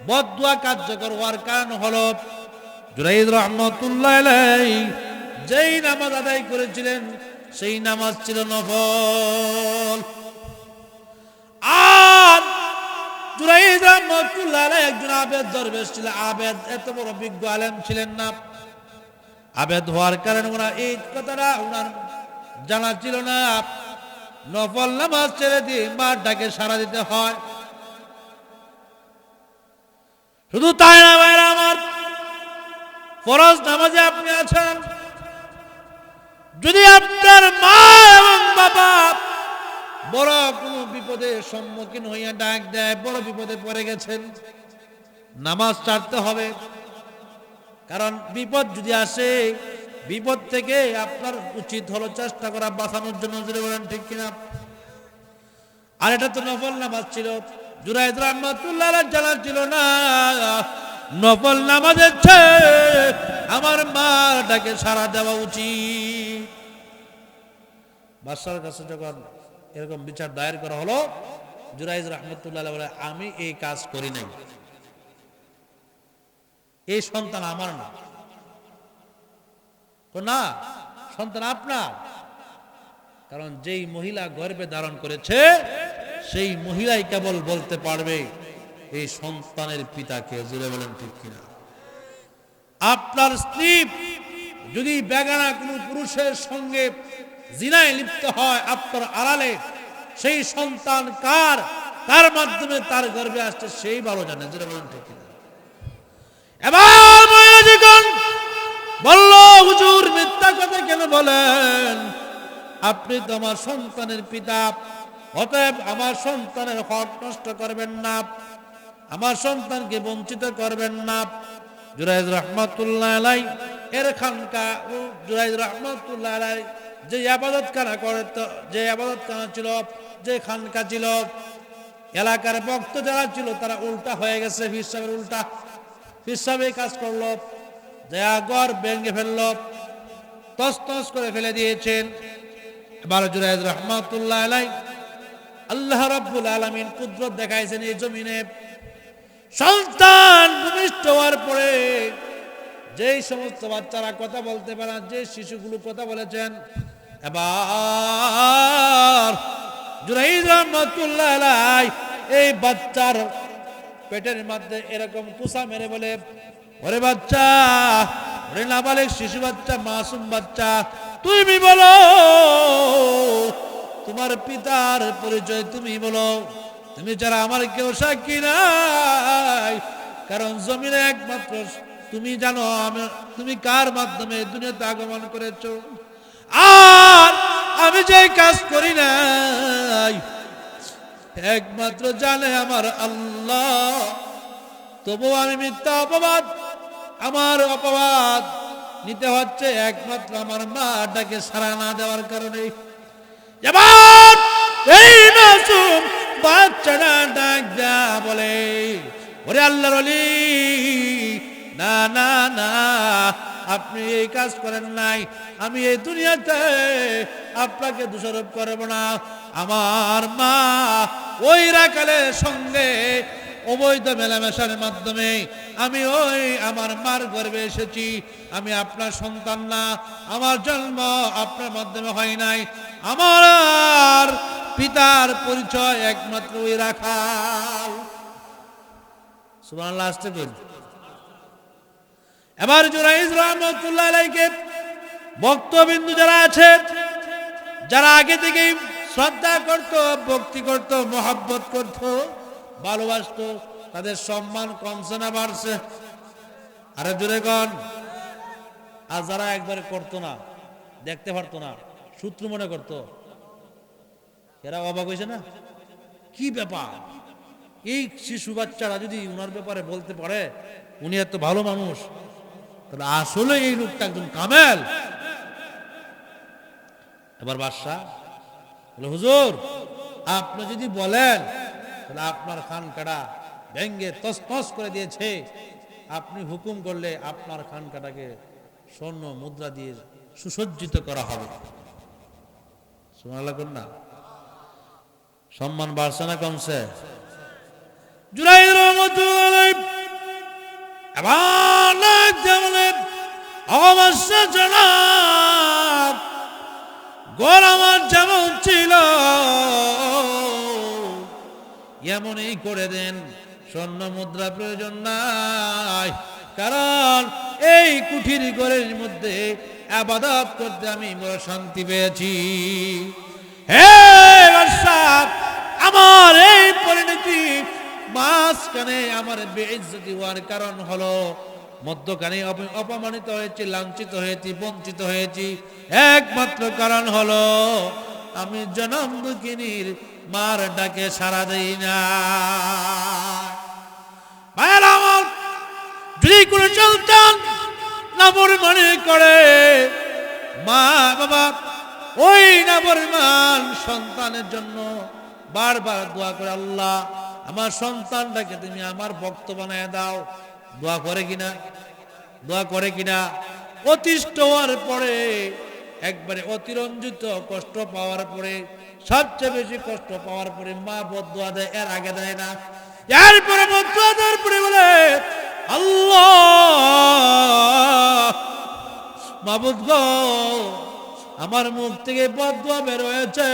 বদদুয়া কার্যকর হওয়ার কারণ হলো জুরাইজ রাহমাতুল্লাহ আলাইহি যেই নামাজ আদায় করেছিলেন সেই নামাজ ছিল নফল। আর জুরাইজ রাহমাতুল্লাহ আলাইহি একজন আবেদ দরবেশ ছিলেন। আবেদ, এত বড় বিজ্ঞ আলেম ছিলেন না। আবেদ হওয়ার কারণে ওনার এই কথাটা ওনার জানা ছিল না, নফল নামাজ ছেড়ে দিয়ে মার ডাকে সাড়া দিতে হয়। শুধু তাই না ভাইরা আমার, ফরজ নামাজে আপনি আছেন, যদি আপনার মা এবং বাবা বড় কোনো বিপদের সম্মুখীন হইয়া ডাক দেয়, বড় বিপদে পড়ে গেছেন, নামাজ ছাড়তে হবে। কারণ বিপদ যদি আসে, বিপদ থেকে আপনার উচিত হলো চেষ্টা করা বাঁচানোর জন্য। যদি বলেন ঠিক কিনা? আর এটা তো নফল নামাজ ছিল। জুরাইজ রাহমাতুল্লাহ আলাইহি জানা ছিল না নফল নামাজের চেয়ে আমার মার ডাকে সাড়া দেওয়া উচিত। বাদশার কাছে যখন এরকম বিচার দায়ের করা হলো, জুরাইজ রাহমাতুল্লাহ আলাইহি বলে, আমি এই কাজ করি নাই, এই সন্তান আমার না। না, সন্তান আপনার। কারণ যেই মহিলা গর্ভে ধারণ করেছে সেই মহিলাই কেবল বলতে পারবে এই সন্তানের পিতাকে। জুড়ে বলেন ঠিক কিনা? আপনার স্ত্রী যদি বেগানা কোনো পুরুষের সঙ্গে জিনায় লিপ্ত হয় আপনার আড়ালে, সেই সন্তান কার, কার মাধ্যমে তার গর্ভে আসছে সেই ভালো জানে। জুড়ে বলেন ঠিক কিনা? এবার মহিলা যখন বলল, হুজুর মিথ্যা কথা কেন বলেন? আপনি তো আমার সন্তানের পিতা, অতএব আমার সন্তানের হক নষ্ট করবেন না, আমার সন্তানকে বঞ্চিত করবেন না। জুরাইদ রহমাতুল্লাহ আলাইহি এর খানকা, জুরাইদ রহমাতুল্লাহ আলাইহি যে ইবাদতখানা করত, যে ইবাদতখানা ছিল, যে খানকা ছিল, এলাকার ভক্ত যারা ছিল তারা উল্টা হয়ে গেছে, পীর সাহেবের উল্টা। পীর সাহেব এই কাজ করলো, দেয়া ঘর ভেঙে ফেললো, তছনছ করে ফেলে দিয়েছেন। এবার জুরাইদ রহমাতুল্লাহ আলাইহি আল্লাহ রাব্বুল আলামিন কুদরত দেখাইছেন এই জমিনে। সন্তান ভূমিষ্ঠ হওয়ার পরে যেই সমস্ত বাচ্চারা কথা বলতে পারে না, যে শিশুগুলো কথা বলেছেন, এবার জুরাইদ রহমাতুল্লাহ আলাইহি এই বাচ্চার পেটের মধ্যে এরকম কুসা মেরে বলে, ওরে বাচ্চা, ওরে নাবালিগ শিশু বাচ্চা, মাসুম বাচ্চা, তুমি বলো তোমার পিতার পরিচয়, তুমি বলো, তুমি যারা আমার কেউ সাক্ষী নাই, কারণ জমিনে একমাত্র তুমি জানো তুমি কার মাধ্যমে দুনিয়াতে আগমন করেছো, আর আমি যে কাজ করি নাই একমাত্র জানে আমার আল্লাহ। তবু আমি মিথ্যা অপবাদ, আমার অপবাদ নিতে হচ্ছে একমাত্র আমার মাটাকে সাড়া না দেওয়ার কারণে। এবার এই মাসুম বাচ্চাটা ডাক দেয়া বলে, ওরে আল্লাহর ওলি, না না না, আপনি এই কাজ করেন নাই, আমি এই দুনিয়াতে আপনাকে দোষারোপ করব না। আমার মা ওই রাখালের সঙ্গে অবৈধ মেলামেশার মাধ্যমে আমি ওই আমার মার গর্ভে এসেছি, আমি আপনার সন্তান না, আমার জন্ম আপনার মাধ্যমে হয় নাই, আমার পিতার পরিচয় একমাত্র ওই রাখাল। সুবহানাল্লাহ, আসতে বল। এবার জুরাইদ রহমাতুল্লাহ আলাইহি ভক্তবিন্দু যারা আছে, যারা আগে থেকেই শ্রদ্ধা করত, ভক্তি করত, মহব্বত করত, ভালোবাসত, তাদের সম্মান কমছে না বাড়ছে? আরে জোরে কন। আর যারা একবারে করতো না, দেখতে পারতো না, শত্রু মনে করতো, এরা অবাক হয়েছে না? কি ব্যাপার, এই শিশু বাচ্চারা যদি উনার ব্যাপারে বলতে পারে উনি এত ভালো মানুষ, তাহলে আসলে এই লোকটা একজন কামেল। এবার বাদশা বলে, হুজুর আপনি যদি বলেন তাহলে আপনার খানকাটা ভেঙ্গে তছনছ করে দিয়েছে, আপনি হুকুম করলে আপনার খানকাটাকে স্বর্ণ মুদ্রা দিয়ে সুসজ্জিত করা হবে। সুবহানাল্লাহ না? সম্মান বাড়ছে না কমছে? জুরাইদ রহমাতুল্লাহ আলাইহি এবার বলেন, অবশ্য জনাব, ঘর আমার যেমন ছিল এমনই করে দেন, স্বর্ণ মুদ্রা প্রয়োজন নাই, কারণ এই কুঠির ঘরের মধ্যে ইবাদত করতে আমি বড় শান্তি পেয়েছি। হে বাদশাহ, আমার এই পরিণতি মাঝখানে আমার বেইজ্জতি হওয়ার কারণ হলো, মধ্যখানে অপমানিত হয়েছি, লাঞ্ছিত হয়েছি, বঞ্চিত হয়েছি, একমাত্র কারণ হলো আমি জনম দুঃখিনীর মার ডাকে সাড়া দেই না। ভাইয়েরা আমার, যদি কোনো সন্তান নাফরমানি করে, মা বাবা ওই নাফরমান সন্তানের জন্য বারবার দোয়া করে, আল্লাহ আমার সন্তানটাকে তুমি আমার ভক্ত বানায় দাও। দোয়া করে কিনা? দোয়া করে কিনা? অতিষ্ঠ হওয়ার পরে, একবারে অতিরঞ্জিত কষ্ট পাওয়ার পরে, সবচেয়ে বেশি কষ্ট পাওয়ার পরে মা বদদুয়া দেয়, এর আগে দেয় না। এরপরে বদদুয়া দেওয়ার পরে বলে, আল্লাহ মাবুদ গো, আমার মুখ থেকে বদদুয়া বের হয়েছে,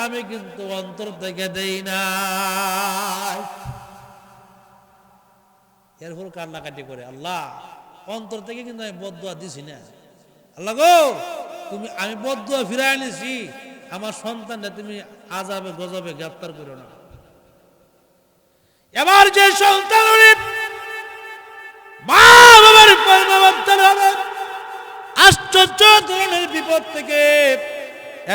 আমি কিন্তু অন্তর থেকে দেই না। এরপর কান্নাকাটি করে, আল্লাহ অন্তর থেকে কিন্তু আমি বদদুয়া দিছি না, আল্লাহ গো তুমি, আমি বদদুয়া ফিরাই আনিছি, আমার সন্তানটা তুমি আযাবে গজবে গ্রেফতার করো না। এবার যে সন্তান মা বাবার পরমাবর্তন হবে, উচ্চ ধরনের বিপদ থেকে,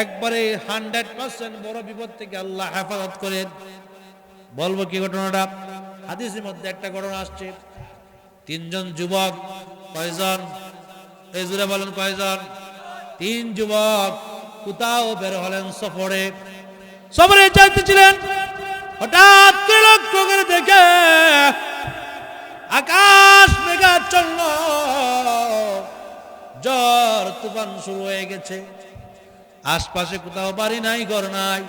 একবারে 100% বড় বিপদ থেকে আল্লাহ হেফাজত করেন। বলবো কি ঘটনাটা? হাদিসের মধ্যে একটা ঘটনা আসছে। 3 জন যুবক, কয়জন? এই জুড়ে বলেন কয়জন? 3 যুবক কোথাও বের হলেন সফরে যাইতেছিলেন। হঠাৎ করে লক্ষ্য করে দেখে আকাশ মেঘাচ্ছন্ন, ঝড় তুফান শুরু হয়ে গেছে। আশপাশে কোথাও বাড়ি নাই, ঘর নাই।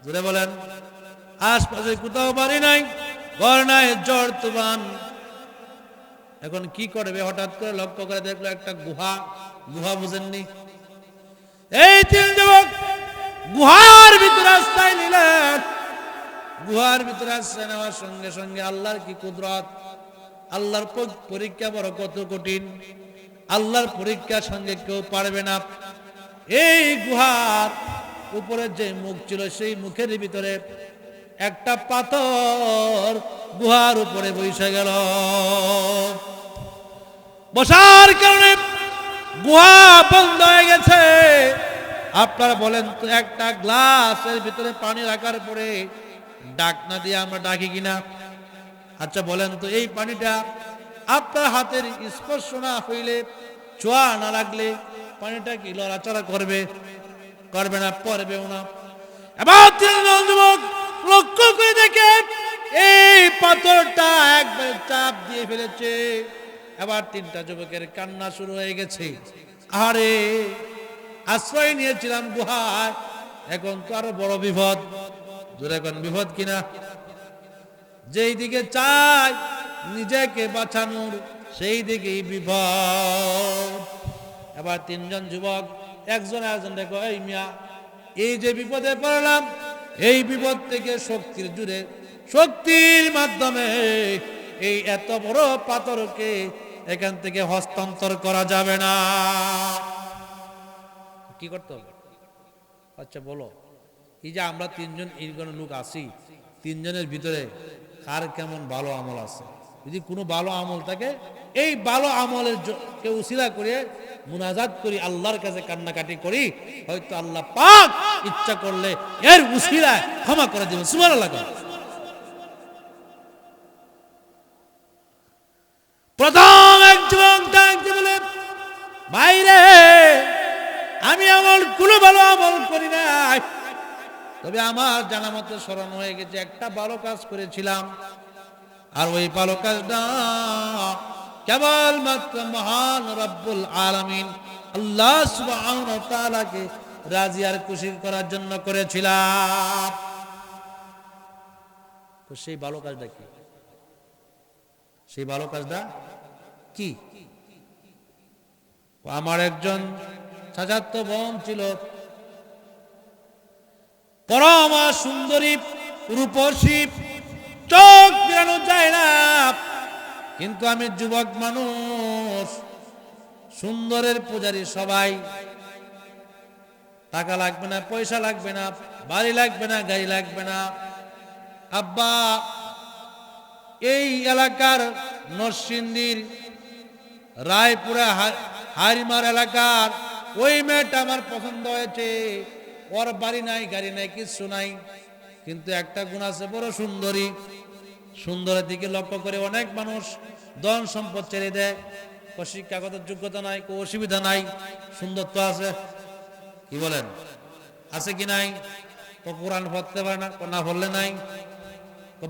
জোরে বলেন, আশপাশে কোথাও বাড়ি নাই, ঘর নাই, ঝড় তুফান। এখন কি করবে? হঠাৎ করে লক্ষ্য করে দেখলো একটা গুহা। বুঝেননি? এই 3 যুবক গুহার ভিতরে আশ্রয় নিলেন। গুহার ভিতরে আশ্রয় নেওয়ার সঙ্গে সঙ্গে আল্লাহর কি কুদরত, আল্লাহর পরীক্ষা বড় কত কঠিন। আল্লাহর পরীক্ষার সঙ্গে কেউ পারবে না। এই গুহার উপরে যে মুখ ছিল, সেই মুখের ভিতরে একটা পাথর গুহার উপরে বসে গেল। বসার কারণে গুহা বন্ধ হয়ে গেছে। আপনারা বলেন তো, একটা গ্লাসের ভিতরে পানি রাখার পরে ডাকনা দিয়ে আমরা ডাকি কিনা? আচ্ছা বলেন তো, এই পানিটা আপনার হাতের স্পর্শ না হইলে, ছোঁয়া না লাগলে পানিটা কি লড়াচড়া করবে? করবে না, পড়বেও না। এবার 3 জন যুবক লক্ষ্য করে দেখে এই পাথরটা একবার চাপ দিয়ে ফেলেছে। এবার 3টা যুবকের কান্না শুরু হয়ে গেছে। আরে, আশ্রয় নিয়েছিলাম গুহায়, এখন তো আরো বড় বিপদ। জোরে কোন বিপদ কিনা? যেই দিকে চাই নিজেকে বাঁচানোর, সেই দিকেই বিপদ। এবার 3 জন যুবক একজন দেখো, এই মিয়া, এই যে বিপদে পড়লাম, এই বিপদ থেকে শক্তির মাধ্যমে এই এত বড় পাথরকে এখান থেকে হস্তান্তর করা যাবে না। কি করতে হবে? আচ্ছা বলো, এই যে আমরা 3 জন এইরকম লোক আছি, 3 জনের ভিতরে কার কেমন ভালো আমল আছে? যদি কোনো ভালো আমল থাকে, এই ভালো আমলের কে উসিলা করে মুনাজাত করি, আল্লাহর কাছে কান্নাকাটি করি, হয়তো আল্লাহ পাক ইচ্ছা করলে এর উসিলায় ক্ষমা করে দিবেন। সুবহানাল্লাহ। প্রথম এক যুবক ডাকতে বলে, ভাইরে, আমি কোনো ভালো আমল করি নাই, তবে আমার জানা মতে স্মরণ হয়ে গেছে একটা ভালো কাজ করেছিলাম। আর ওই ভালো কাজটা কেবলমাত্র মহান রব্বুল আলামিন আল্লাহ সুবহানাহু ওয়া তাআলাকে রাজি আর খুশি করার জন্য করেছিলাম। তো সেই ভালো কাজটা কি? সেই ভালো কাজটা কি? আমার একজন চাচাতো বোন ছিল, পরমা সুন্দরী, রূপসী, চোখ ফেরানো যায় না। কিন্তু আমি যুবক মানুষ, সুন্দরের পূজারী সবাই। টাকা লাগবে না, পয়সা লাগবে না, বাড়ি লাগবে না, গাড়ি লাগবে না। আব্বা, এই এলাকার নরসিংদীর রায়পুরা হারিমার এলাকার ওই মেয়েটা আমার পছন্দ হয়েছে। ওর বাড়ি নাই, গাড়ি নাই, কিছু নাই, কিন্তু একটা গুণ আছে, বড় সুন্দরী। সুন্দরের দিকে লক্ষ্য করে অনেক মানুষ ধন সম্পদ ছেড়ে দেয়। শিক্ষাগত যোগ্যতা নাই, কোনো অসুবিধা নাই, সুন্দর তো আছে। কি বলেন, আছে কি নাই? কোরআন পড়তে পারে না, না পড়লে নাই,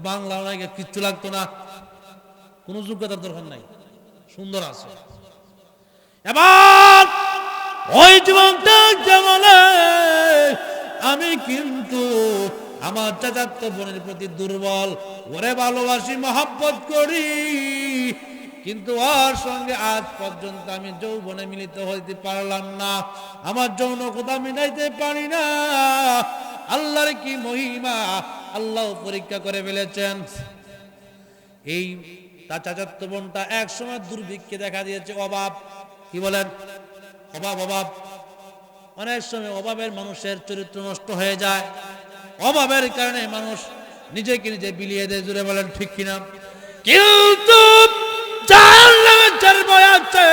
বাংলা নাই, কিচ্ছু লাগতো না, কোনো যোগ্যতার দরকার নাই, সুন্দর আছে। এবার ওই যুবকটা বলে, আমি কিন্তু আমার চাচাতো বোনের প্রতি দুর্বল, ওরে ভালোবাসি, মহব্বত করি, কিন্তু ওর সঙ্গে আজ পর্যন্ত আমি যৌবনে মিলিত হইতে পারলাম না, আমার যৌনকতা মিলাইতে পারি না। আল্লাহর কি মহিমা, আল্লাহ পরীক্ষা করে ফেলেছেন। এই তার চাচাতো বোনটা এক সময় দুর্ভিক্ষে দেখা দিয়েছে, অভাব। কি বলেন? অভাব। অনেক সময় অভাবের মানুষের চরিত্র নষ্ট হয়ে যায়। অভাবের কারণে মানুষ নিজেকে নিজে বিলিয়ে দেয়। জুড়ে বলেন ঠিক কিনা? কিন্তু জাহান্নামের ভয় আছে,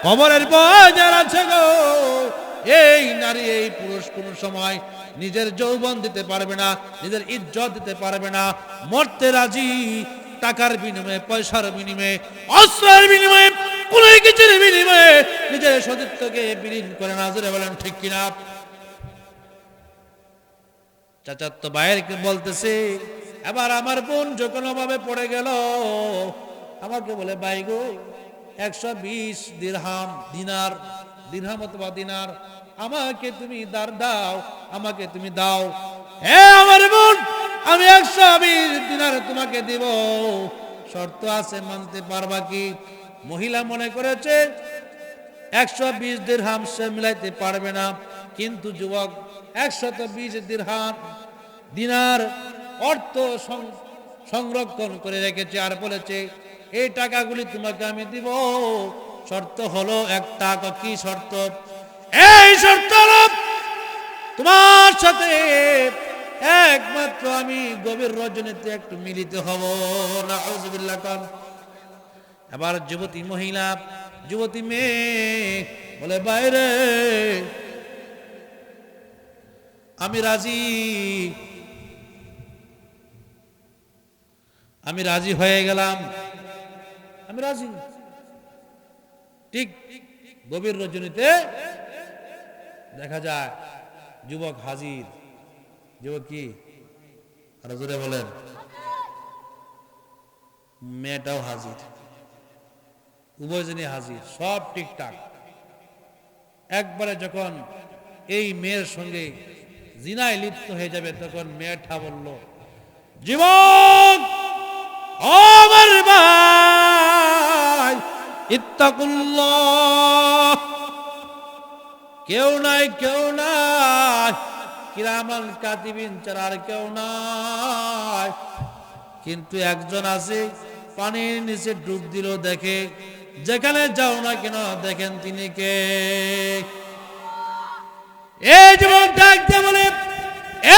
কবরের ভয় যার আছে গো, এই নারী এই পুরুষ কোন সময় নিজের যৌবন দিতে পারবে না, নিজের ইজ্জত দিতে পারবে না, মরতে রাজি, টাকার বিনিময়ে, পয়সার বিনিময়ে, অস্ত্রের বিনিময়ে, কোন কিছুর বিনিময়ে নিজের সতীত্বকে বিলীন করে না। জোরে বলেন ঠিক কিনা? চাচাতো ভাইয়েরকে বলতেছে, এবার আমার বোন যখন অভাবে পড়ে গেল, আমাকে বলে ভাই গো 120 দিরহাম, দিনার, দিরহাম অথবা দিনার আমাকে তুমি দাও, আমাকে তুমি দাও। হে আমার বোন, আমি 120 দিনার তোমাকে দিব, শর্ত আছে, মানতে পারবা কি? মহিলা মনে করেছে 120 দিরহাম সে মিলাইতে পারবে না, কিন্তু যুবক 120 দিরহাম দিনার অর্থ সংরক্ষণ করে রেখেছে, আর বলেছে এই টাকাগুলি তোমাকে আমি দিব, শর্ত হলো একটা। কি শর্ত? এই শর্ত হলো তোমার সাথে একমাত্র আমি গভীর রজনীতে একটু মিলিত হব। নাউযুবিল্লাহ। এবার যুবতী মহিলা, যুবতী মেয়ে বলে বাইরে আমি রাজি, আমি রাজি হয়ে গেলাম, আমি রাজি। ঠিক গভীর রজনীতে দেখা যায় যুবক হাজির। যুবক কি? আর জোরে বলেন। মেয়েটাও হাজির, উভয়জনই হাজির, সব ঠিকঠাক। একবারে যখন এই মেয়ের সঙ্গে জিনায় লিপ্ত হয়ে যাবে, তখন মেয়েটা বলল, যুবক আমার ভাই ইত্তাকুল্লাহ, কেউ নাই, কেউ নাই, কিরামান কাতিবিন ছাড়া আর কেউ নাই, কিন্তু একজন আছে, পানির নিচে ডুব দিল, দেখে যেখানে যাও না কেন দেখেন তিনি কে। এই যুবক ডাকতে বলে,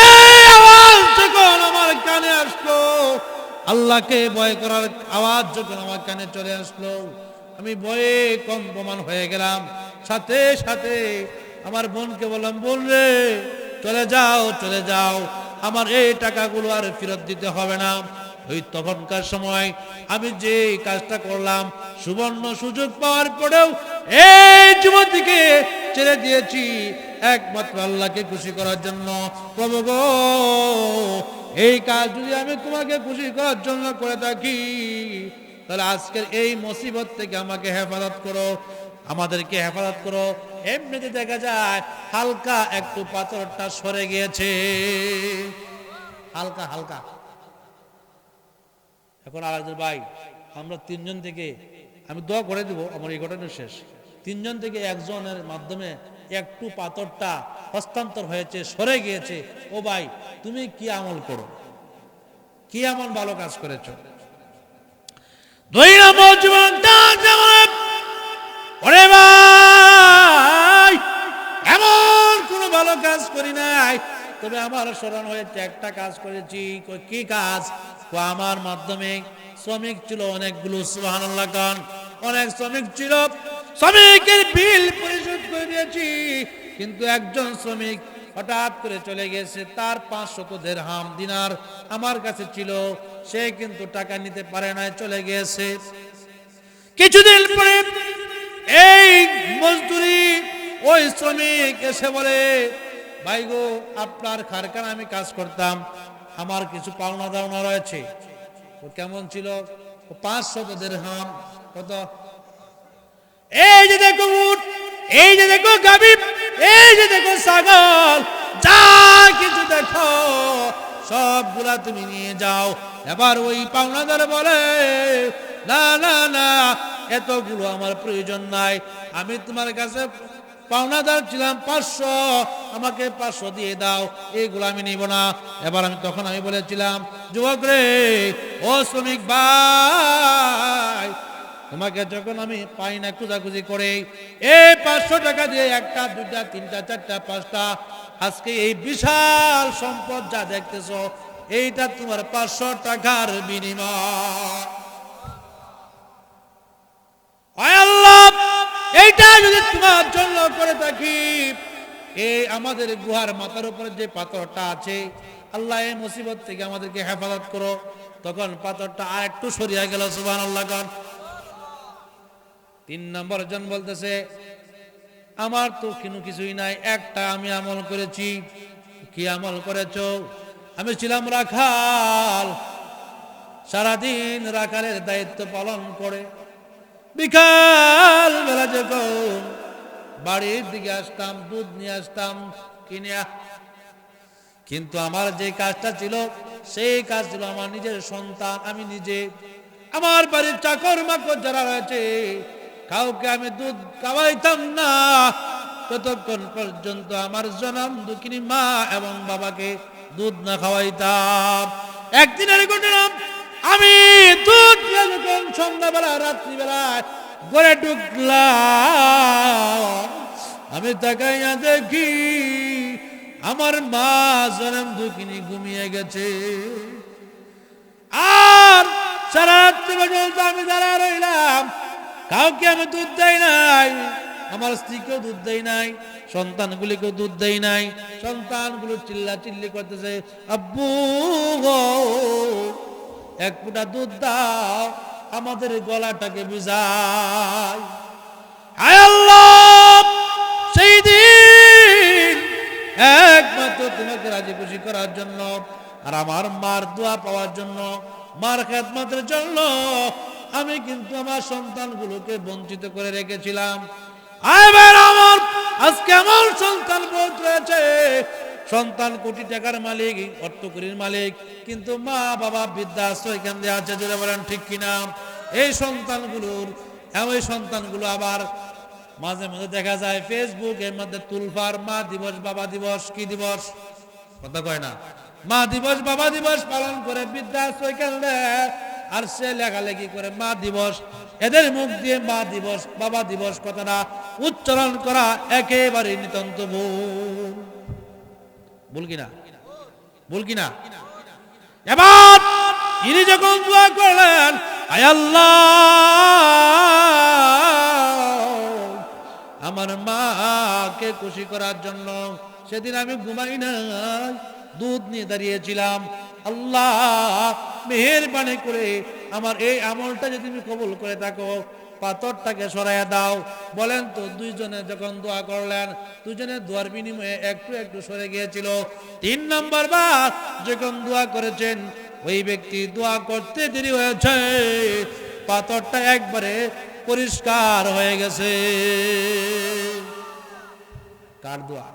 এই আওয়াজ যখন আমার কানে আসলো, আল্লাহকে ভয় করার আওয়াজ যখন আমার কানে চলে আসলো, আমি ভয়ে কম্পমান হয়ে গেলাম। সাথে সাথে আমার বোনকে বললাম, বোন রে চলে যাও, চলে যাও, আমার এই টাকাগুলো আর ফেরত দিতে হবে না। ওই তখনকার সময় আমি যে কাজটা করলাম, সুবর্ণ সুযোগ পাওয়ার পরেও এই যুবতীকে ছেড়ে দিয়েছি একমাত্র আল্লাহকে খুশি করার জন্য। প্রভু গো, এই কাজ যদি আমি তোমাকে খুশি করার জন্য করে থাকি, তাহলে আজকের এই মুসিবত থেকে আমাকে হেফাজত করো, আমাদেরকে হেফাজত করো। এমনিতে দেখা যায় হালকা একটু পাথরটা সরে গিয়েছে, হালকা হালকা। এখন আরেকজন ভাই, আমরা তিনজন থেকে, আমি দোয়া করে দিব, আমার এই ঘটনা শেষ, তিনজন থেকে একজনের মাধ্যমে একটু পাথরটা হস্তান্তর হয়েছে, সরে গিয়েছে। ও ভাই, তুমি কি আমল করো, কি এমন ভালো কাজ করেছো? দুই নম্বর জীবনটা যেমন, ওরে ভাই এমন কোন ভালো কাজ করি নাই, তবে আমার স্মরণ হয়েছে একটা কাজ করেছি। কি কাজ? আমার মাধ্যমে শ্রমিক ছিল অনেকগুলো, সুবহানাল্লাহ গান, অনেক শ্রমিক ছিল, শ্রমিকের বিল পরিশোধ করে দিয়েছি, কিন্তু একজন শ্রমিক হঠাৎ করে চলে গেছে, তার 500 দিরহাম দিনার আমার কাছে ছিল, সে কিন্তু টাকা নিতে পারে না, চলে গেছে। কিছুদিন পরে এই মজদুরি ওই শ্রমিক এসে বলে, ভাই গো, আপনার কারখানা আমি কাজ করতাম, আমার কিছু পাওনা দাওনা রয়েছে। ও কেমন ছিল? 500 দিরহাম। কত? এই যে দেখো উট, এই যে দেখো গাভী, এই যে দেখো ছাগল, যা কিছু দেখো সবগুলা তুমি নিয়ে যাও। এবার ওই পাওনাদার বলে, না না না, এতগুলো আমার প্রয়োজন নাই, আমি তোমার কাছে পাওনাদার ছিলাম 500, আমাকে 500 দিয়ে দাও, এইগুলো আমি নিব না। এবার তখন আমি বলেছিলাম, যুবক রে, ও শ্রমিক ভাই, তোমাকে যখন আমি পাই না খোঁজাখুঁজি করে, এই 500 টাকা দিয়ে একটা, দুটা, তিনটা, চারটা, পাঁচটা, আজকে এই বিশাল সম্পদ যা দেখতেছো, এইটা তোমার 500 টাকার বিনিময়। আল্লাহ, এই এইটা যদি তোমার জন্য করে থাকি, এই আমাদের গুহার মাথার উপরে যে পাথরটা আছে, আল্লাহ এই মুসিবত থেকে আমাদেরকে হেফাজত করো। তখন পাথরটা আর একটু সরিয়ে গেল। সুবহানাল্লাহ। 3 নম্বর জন বলতেছে, আমার তো কিছুই নাই, একটা আমি আমল করেছি। কি আমল করেছো? আমি ছিলাম রাখাল, সারাদিন রাখালের দায়িত্ব পালন করে বিকাল বেলা যখন বাড়ির দিকে আসতাম, দুধ নিয়ে আসতাম কিনে। কিন্তু আমার যে কাজটা ছিল, সেই কাজ ছিল আমার নিজের সন্তান। আমি নিজে, আমার বাড়ির চাকর মাকড় যারা রয়েছে, কাউকে আমি দুধ খাওয়াইতাম না ততক্ষণ পর্যন্ত আমার জনম দুঃখিনী মা এবং বাবাকে দুধ না খাওয়াইতাম। একদিনের ঘটনা, আমি দুধ যখন সন্ধ্যাবেলা রাত্রিবেলায় ঘরে ঢুকলাম, আমি তাকাইয়া দেখি আমার মা জনম দুঃখিনী ঘুমিয়ে গেছে। আর সারা রাত্রি পর্যন্ত আমি দাঁড়া রইলাম, কাউকে আমি দুধ দেই নাই, আমার স্ত্রীকেও দুধ দেই নাই, সন্তানগুলিকেও দুধ দেই নাই। সন্তানগুলো চিল্লা চিল্লি করতেছে, আব্বু গো, এক ফুটা দুধ দাও, আমাদের গলাটাকে ভিজাই। হায় আল্লাহ, সেই দিন একমাত্র তোমাকে রাজি খুশি করার জন্য আর আমার মার দোয়া পাওয়ার জন্য, মার খেদমতের জন্য আমি কিন্তু আমার সন্তানগুলোকে বঞ্চিত করে রেখেছিলাম। আমার আজকে আমার সন্তান বহুত রয়েছে, সন্তান কোটি টাকার মালিক, অর্থকরীর মালিক, কিন্তু মা বাবা বৃদ্ধাশ্রয় কেন্দ্রে আছে। জোরে বলেন ঠিক কিনা? এই সন্তানগুলো আবার মাঝে মাঝে দেখা যায় ফেসবুকের মধ্যে তুলফার মা দিবস, বাবা দিবস, কি দিবস কথা কয় না, মা দিবস, বাবা দিবস পালন করে বৃদ্ধাশ্রয় কেন্দ্রে। আর সে লেখালেখি করে মা দিবস। এদের মুখ দিয়ে মা দিবস, বাবা দিবস কথাটা উচ্চারণ করা একেবারে নিতান্ত ভুল কিনা? ভুল কিনা? এবার ইনি যখন দোয়া করলেন, আয় আল্লাহ, আমার মাকে খুশি করার জন্য সেদিন আমি ঘুমাই না, দুধ নিয়ে দাঁড়িয়েছিলাম। আল্লাহ মেহেরবানি করে আমার এই আমলটা যদি তুমি কবুল করে থাকো, পাথরটাকে সরাইয়া দাও। বলেন তো, দুইজনে যখন দোয়া করলেন, দুজনের দোয়ার বিনিময়ে একটু একটু সরে গিয়েছিল। 3 নম্বর বার যখন দোয়া করেছেন, ওই ব্যক্তি দোয়া করতে দেরি হয়েছে, পাথরটা একবারে পরিষ্কার হয়ে গেছে। কার দোয়া?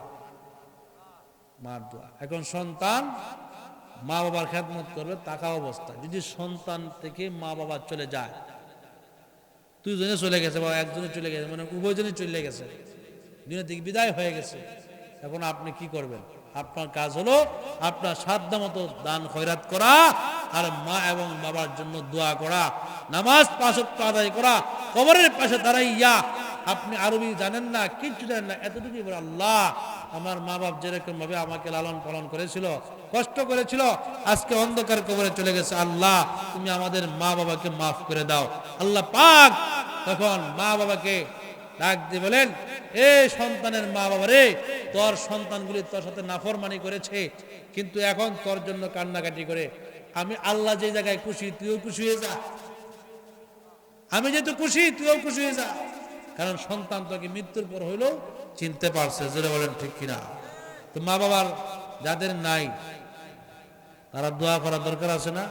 মার দোয়া। এখন সন্তান মা বাবার খেদমত করবে থাকা অবস্থা। যদি সন্তান থেকে মা বাবা চলে যায়, দুজনে চলে গেছে বা একজনে চলে গেছে, মানে উভয়জনই চলে গেছে, দুনিয়া থেকে বিদায় হয়ে গেছে, এখন আপনি কি করবেন? আপনার কাজ হলো আপনার সাধ্য মতো দান খয়রাত করা, আর মা এবং বাবার জন্য দোয়া করা, নামাজ 5 ওয়াক্ত আদায় করা, কবরের পাশে দাঁড়াইয়া, আপনি আরবি জানেন না, কিচ্ছু জানেন না, এতটুকুই বলে, আল্লাহ আমার মা বাপ যেরকম ভাবে আমাকে লালন পালন করেছিল, কষ্ট করেছিল, আজকে অন্ধকার কবরে চলে গেছে, আল্লাহ তুমি আমাদের মা বাবাকে মাফ করে দাও। আল্লাহ পাক তখন মা বাবাকে ডাক দিয়ে বলেন, এ সন্তানের মা বাবা রে, তোর সন্তানগুলি তোর সাথে নাফরমানি করেছে, কিন্তু এখন তোর জন্য কান্নাকাটি করে, আমি আল্লাহ যে জায়গায় খুশি তুইও খুশি হয়ে যা, আমি যেহেতু খুশি তুইও খুশি হয়ে যা। কারণ সন্তান তোকে মৃত্যুর পর হইলেও চিনতে পারছে। জোরে বলেন ঠিক কিনা? তো মা বাবার যাদের নাই, তারা দোয়া করা দরকার আছে না?